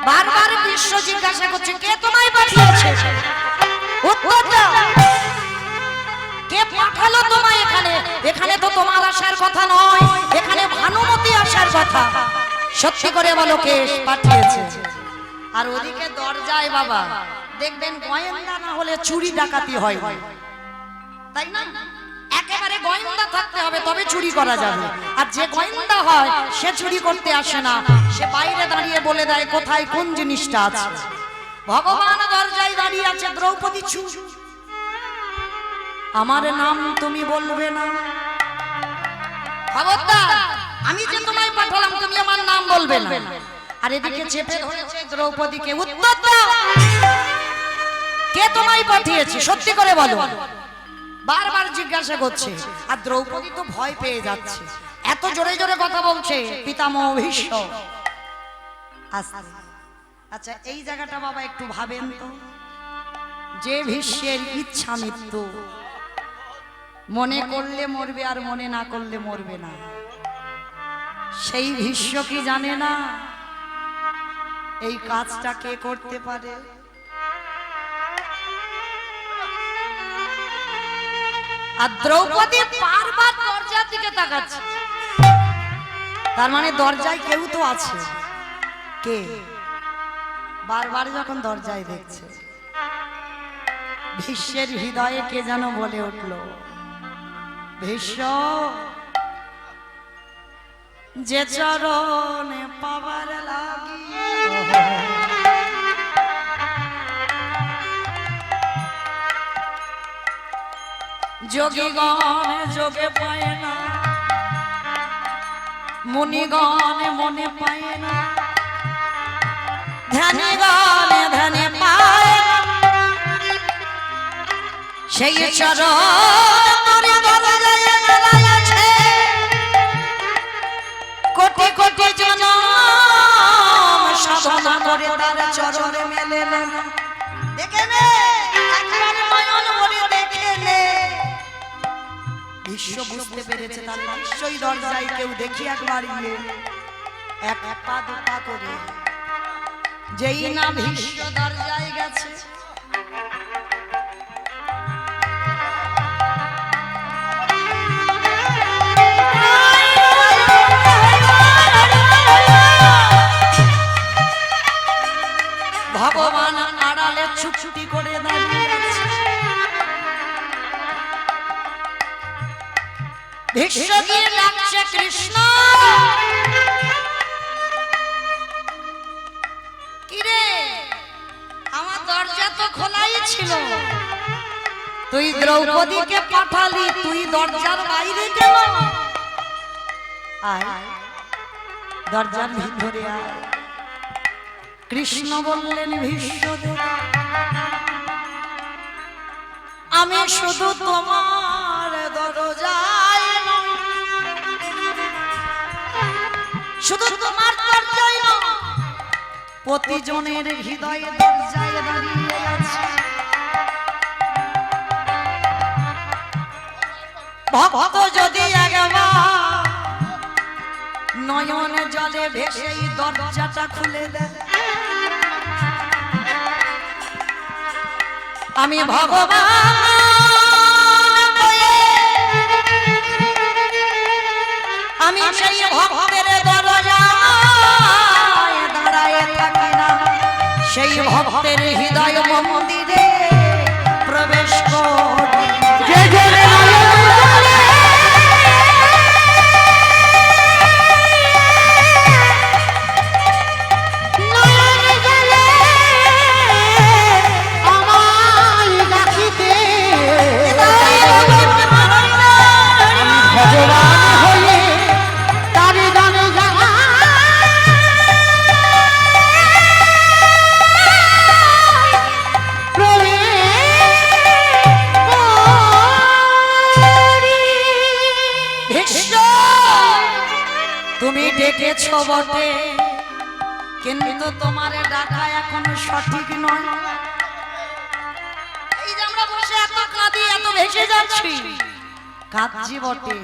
বারবার ভীষ্ম জিজ্ঞাসা করছে কে তোমায় পাঠিয়েছে, উত্তর দাও। কে পাঠালো তোমায় এখানে? এখানে তো তোমার আসার কথা নয়, এখানে ভানুমতি আসার কথা। সত্যি করে বলো কে পাঠিয়েছে? আর ওদিকে দরজায় বাবা দেখবেন গোয়েন্দা না হলে চুরি ডাকাতি হয়, তাই না? একেবারে গোয়েন্দা থাকতে হবে, তবে চুরি করা যাবে। আর যে গোয়েন্দা হয় সে চুরি করতে আসে না, সে বাইরে দাঁড়িয়ে বলে দেয় কোথায় কোন জিনিসটা আছে। ভগবান দরজায় দাঁড়িয়ে আছে, দ্রৌপদী চুপ, আমার নাম তুমি বলবে না। খবরদার, আমি যে তোমায় পাঠালাম তুমি আমার নাম বলবে না। আর এদিকে চেপে ধরেছে দ্রৌপদীকে, উত্তর দাও, কে তোমায় পাঠিয়েছে সত্যি করে বলো। বারবার জিজ্ঞাসা করছে, আর দ্রৌপদী তো ভয় পেয়ে যাচ্ছে, এত জোরে জোরে কথা বলছে পিতামহ ভীষ্ম। আচ্ছা এই জায়গাটা বাবা একটু ভাবেন তো, যে ভীষ্মের ইচ্ছা মৃত্যু, মনে করলে মরবে আর মনে না করলে মরবে না, সেই ভীষ্ম কি জানে না এই কাজটা কে করতে পারে? আর দ্রৌপদী বারবার দরজার দিকে তাকাচ্ছে, তার মানে দরজায় কেউ তো আছে। কে? বারবার যখন দরজায় দেখছে, ভীষ্মের হৃদয়ে কে যেন বলে উঠল, ভীষ্ম যে চরণে পাবার লাগি যোগীগণ যোগে পায় না, মুনিগণ মনে পায় না, ধ্যানীগণ ধ্যানে পায় না, সেই চরণ আছে কোটি কোটি জনম সাধনা করে তার চরণে মেলে না। দেখে নে, একবার নয়ন ভরে দেখে নে। বিশ্ব বুঝতে পেরেছে তার নিশ্চয়ই দরজায় কেউ দেখি একবার গিয়ে এক পা দু পা করে, যেই না ভীষ্ম দরজায় গেছে, ভগবান আড়ালে চুপচুপি করে দাঁড়িয়ে আছে। ভীষ্ম গিয়ে ডাকছে, কৃষ্ণ কিরে, আমার দরজা তো খোলাই ছিল, তুই দ্রৌপদীকে পাঠালি, তুই দরজার বাইরে কেন? আয় দরজার ভিতরে আয়। কৃষ্ণ বললেন, ভীষ্মদেব আমি শুধু তোমার দরজায় নয়, শুধু তোমার দরজায় নয়, প্রতিজনের হৃদয়ে দরজায় দাঁড়িয়ে আছে। ভক্ত যদি একবার নয়ন জলে ভেসেই দরজাটা খুলে দেয়, আমি ভগবান আমি সেই ভক্তের দরজায় দাঁড়ায় থাকি না, সেই ভক্তের হৃদয় মন্দিরে প্রবেশ করি। যে জনে তুমি ডেকেছ বটে, কিন্তু তোমার ডাকা এখন সঠিক নয়। এই যে আমরা বসে এত কাঁদি, এত ভেসে যাচ্ছি, কাঁদছি বটে,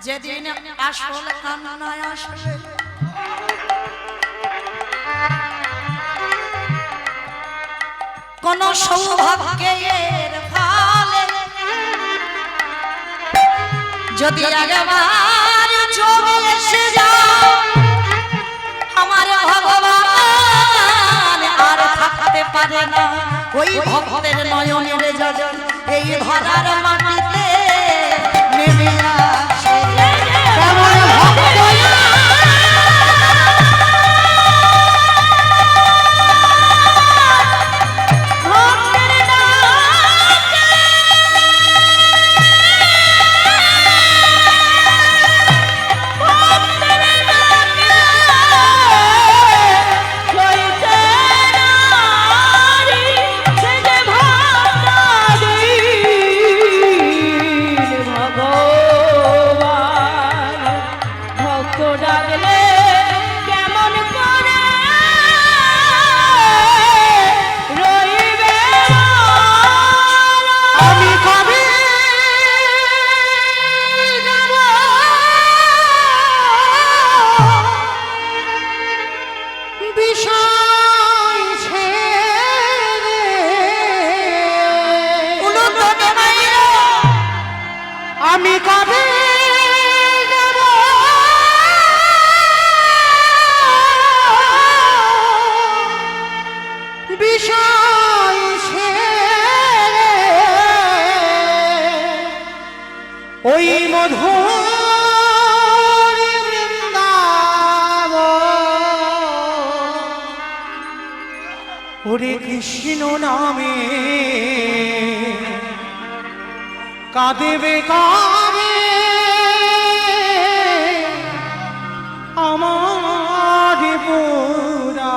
যেদিন আসল কান্নায় আসবে কোন সৌভাগ্যের ফালে, যদি একবার চোখে এসে যাও আমার ভগবান আর থাকতে পারে না, ওই ভক্তের নয়নের জল এই ধরার মাটিতে নেমে আসে। কেমন ভক্ত আমি কবে যাব বিষয় ছেড়ে আমি কবে যাব বিষয় ছেড়ে ওই মধুর বৃন্দাবন ওরে কৃষ্ণ নামে কাঁদেবে কাঁদে আমার পুরা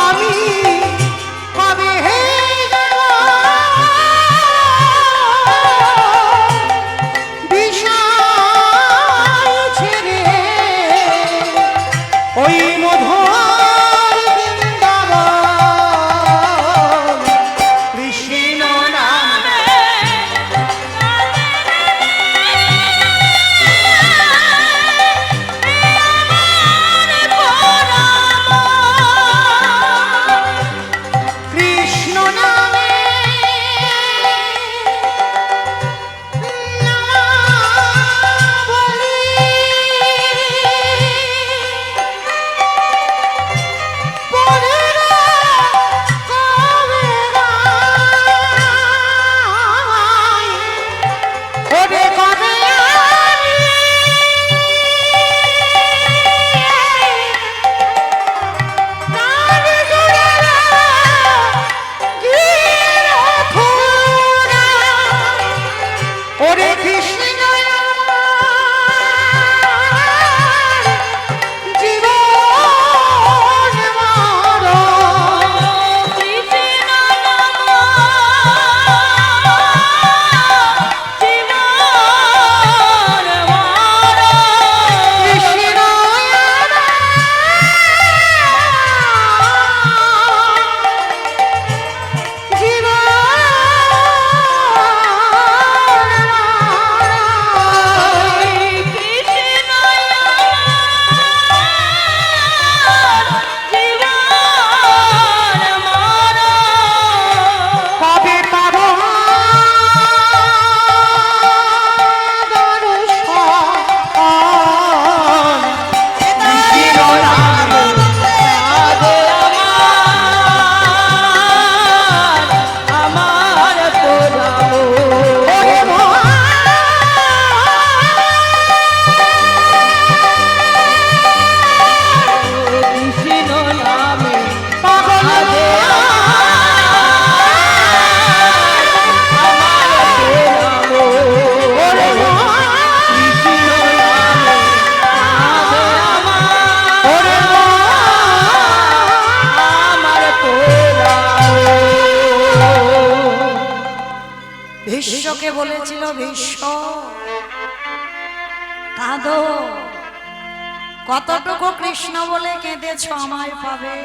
আমি কবে যাব বিষয় ছেড়ে ওই মধুর বৃন্দাবন কৃষ্ণ নামে কৃষ্ণ নামে বলি পরে কবে ওরে কবে ওরে কৃষ্ণ জীবন কবে পাবো ভীষ্মকে বলেছিল ভীষ্ম কাঁদো, কতটুকু কৃষ্ণ বলে কেঁদেছ আমায় পাবে,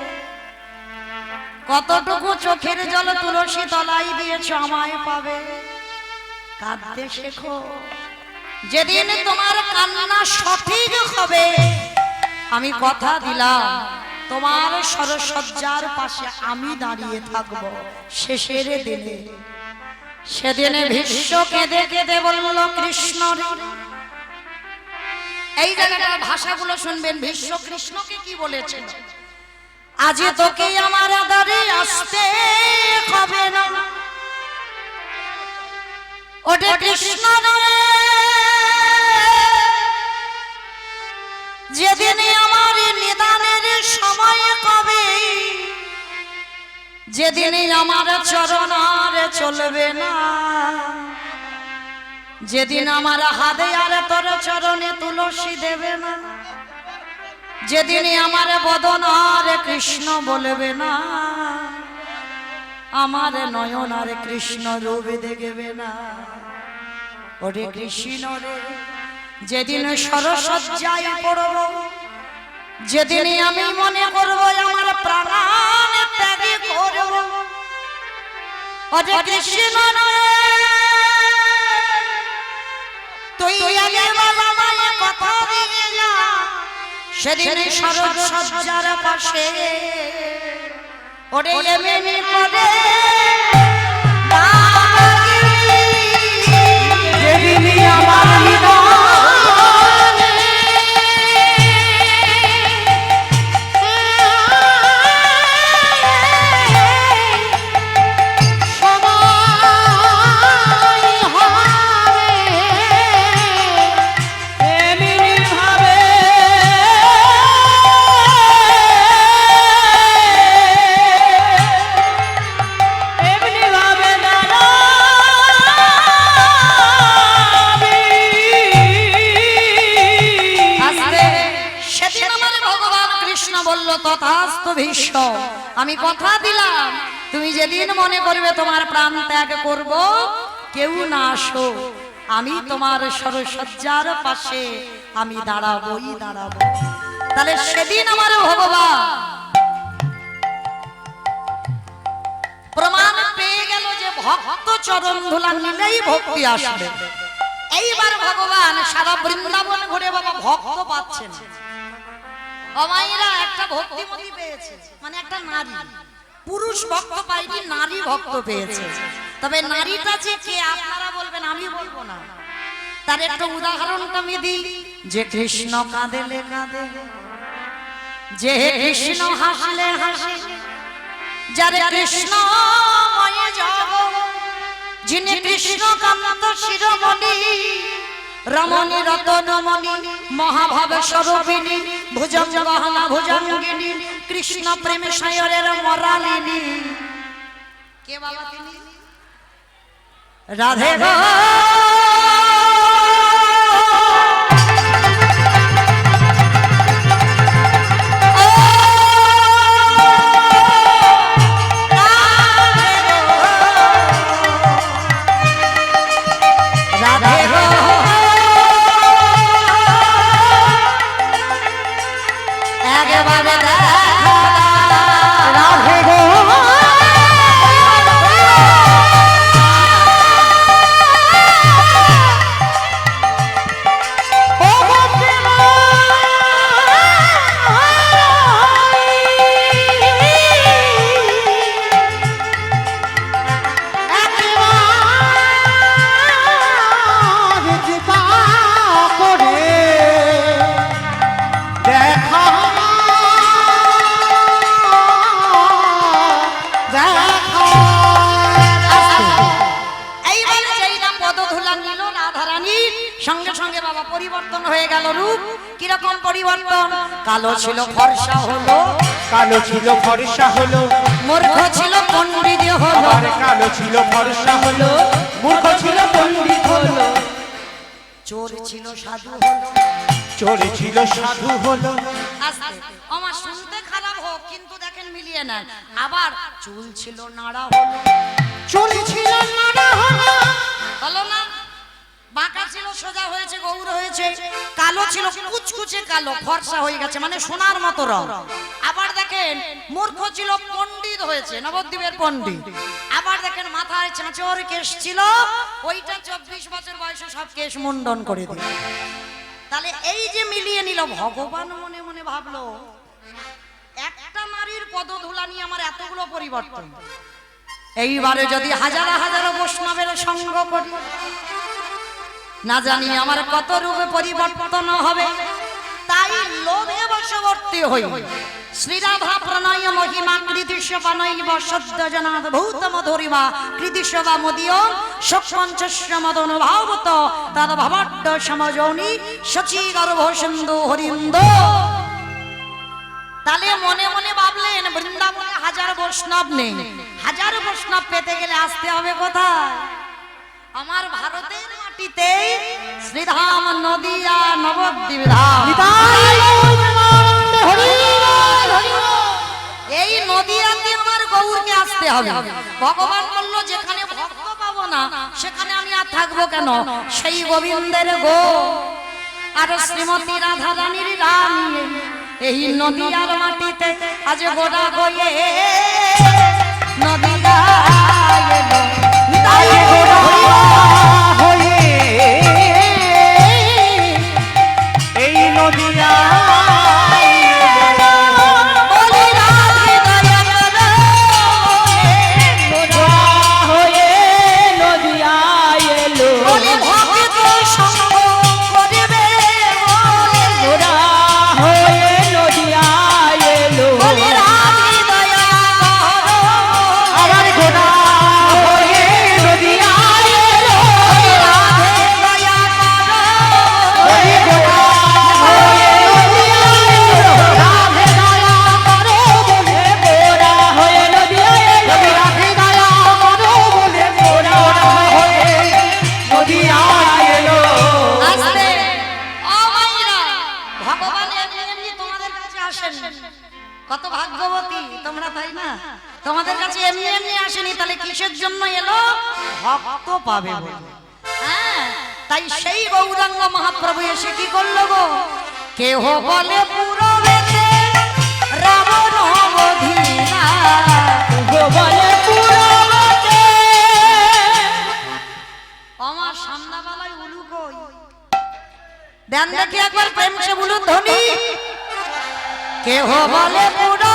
কতটুকু চোখের জল তুলসী তলাই দিয়েছ আমায় পাবে। কাঁদতে শেখো, যেদিন তোমার কান্না সঠিক হবে আমি কথা দিলাম তোমার সরসজ্জার পাশে আমি দাঁড়িয়ে থাকবো শেষের দিনে। সেদিনে ভীষ্ম কেঁদে কেঁদে বলল কৃষ্ণ রে। এই জায়গাটার ভাষাগুলো শুনবেন, ভীষ্ম কৃষ্ণকে কি বলেছেন? আজে তোকে আমার আদরে আসতে হবে না, ওটা কৃষ্ণ রে। যেদিন আমার নিদানের সময় কবে, যেদিন আমার চরণ আর চলবে না, যেদিন আমার হাতে আর তোর চরণে তুলসী দেবে না, যেদিন আমার বদন আর কৃষ্ণ বলবে না, আমার নয়ন আর কৃষ্ণ রূপ দেখবে না, ওরে কৃষ্ণ রে। যেদিন সরসজ্জায় পড়ব, যেদিন আমি মনে করব আমার প্রাণ ত্যাগ করব, ওরে কৃষ্ণ রে। তুই আগে বাবা কথা দিয়ে যা, সেদিন সরসজ্জার পাশে ওরে এমনি করে যেদিনই আমার তথাস্তু ভীষ্ম, আমি কথা দিলাম তুমি যেদিন মনে করবে তোমার প্রাণ ত্যাগ করব, কেউ না আসো, আমি তোমার সরসজ্জার পাশে আমি দাঁড়াবোই দাঁড়াবো। তাহলে সেদিন আমার ভগবান প্রমাণ পেয়ে গেল যে ভক্ত চরণ ধুলা নিলেই ভক্তি আসবে। এইবার ভগবান সারা বৃন্দাবন ঘুরে বাবা ভক্ত পাচ্ছেন। অমাইরা একটা ভক্তিমতী পেয়েছে, মানে একটা নারী, পুরুষ ভক্ত পাইনি, নারী ভক্ত পেয়েছে। তবে নারীটা যে কে আপনারা বলবেন, আমি বলবো না। তার একটা উদাহরণটা আমি দিই, যে কৃষ্ণ কাঁদেলে কাঁদে, যে কৃষ্ণ হাসলে হাসে, যারে কৃষ্ণ ময়ে জগৎ, যিনি কৃষ্ণ কান্ত শিরোমণি, রমণী রতনমণি, মহাভাব স্বরূপিণী, ভুজঙ্গ গহনা ভুজঙ্গিনী, কৃষ্ণ প্রেমে সায়রের মরালিনী। কে বাবা তিনি? রাধে গো কালো ছিল ফর্সা হলো, কালো ছিল ফর্সা হলো, মূর্খ ছিল পণ্ডিত হলো, কালো ছিল ফর্সা হলো, মূর্খ ছিল পণ্ডিত হলো, চোর ছিল সাধু হলো, চোর ছিল সাধু হলো। আস্তে আমার শুনতে খারাপ হোক, কিন্তু দেখেন মিলিয়ে নেন। আবার চুল ছিল নাড়া হলো, চুল ছিল নাড়া হলো, হলো না? বাঁকা ছিল সোজা হয়েছে, গৌর হয়েছে। কালো ছিল কুচকুচে কালো, ফর্সা হয়ে গেছে, মানে সোনার মতো রং। আবার দেখেন মূর্খ ছিল পণ্ডিত হয়েছে, নবদ্বীপের পণ্ডিত। আবার দেখেন মাথায় চাঁচর কেশ ছিল, ওইটা 24 বছর বয়সে সব কেশ মুন্ডন করে দিল। তাহলে এই যে মিলিয়ে নিল, ভগবান মনে মনে ভাবলো একটা নারীর পদধূলা নিয়ে আমার এতগুলো পরিবর্তন। এইবারে যদি হাজার হাজার বৈষ্ণবের সঙ্গ করি, না জানি আমার কত রূপে পরিবর্তন হবে। তাই লোভে বশবর্তী হই। শ্রীরাধা প্রণয় মহিমা কৃতিশবানৈব সদ্য জনাদ ভূত মধুরিমা কৃতিশবা মদীয় শোকপঞ্চস্য মদনুভাবত তদ ভবাড্ড সমজৌনি শচী গর্ভ সিন্ধু হরিন্দ। তাহলে মনে মনে ভাবলেন বৃন্দাবনে হাজার বৈষ্ণব নেই, হাজার বৈষ্ণব পেতে গেলে আসতে হবে কোথায়? আমার ভারতের মাটিতে শ্রীধাম নদিয়া নবদ্বীপ ধাম। এই নদিয়াতে আমার গৌরকে আসতে হবে। ভগবান বলল যেখানে ভক্ত পাবো না সেখানে আমি আর থাকবো কেন? সেই গোবিন্দের গো আর শ্রীমতী রাধা রানীর রানী এই নদিয়ার মাটিতে আজ গোড়া গয়ে নদিয়া এলো। তাই গোড়া হয়ে এই নদিয়া বলি রাধে দয়া করো, হয়ে নদিয়া এলো বলি ভক্ত সঙ্গ করিবে বলে, গোরা হয়ে নদিয়া এলো বলি রাধে দয়া করো, আবার গোরা হয়ে নদিয়া এলো বলি রাধে দয়া করো, ওই গোরা হয়ে নদিয়া এলো রাধে দয়া করো বলে গোরা হয়ে নদিয়া এলো রাধে দয়া করো বলে গোরা হয়ে নদিয়া এলো আস্তে ও মাইরা, ভগবান এমনি এমনি তোমাদের কাছে আসেন। কত ভাগ্যবতী তোমরা, তাই না? তোমাদের কাছে এমনি এমনি আসেনি, তাহলে কিসের জন্য এলো? ভক্ত পাবে বলে। হ্যাঁ, তাই সেই গৌরাঙ্গ মহাপ্রভু এসে কি করলো গো? কেহ বলে পুরবেতে রাবণ অবধীনা, গোবলে পুরবতে আমার সামনাবেলায় উলু কই? দেন দেখি একবার প্রেম সে বলুন ধ্বনি। কেহ বলে পুরো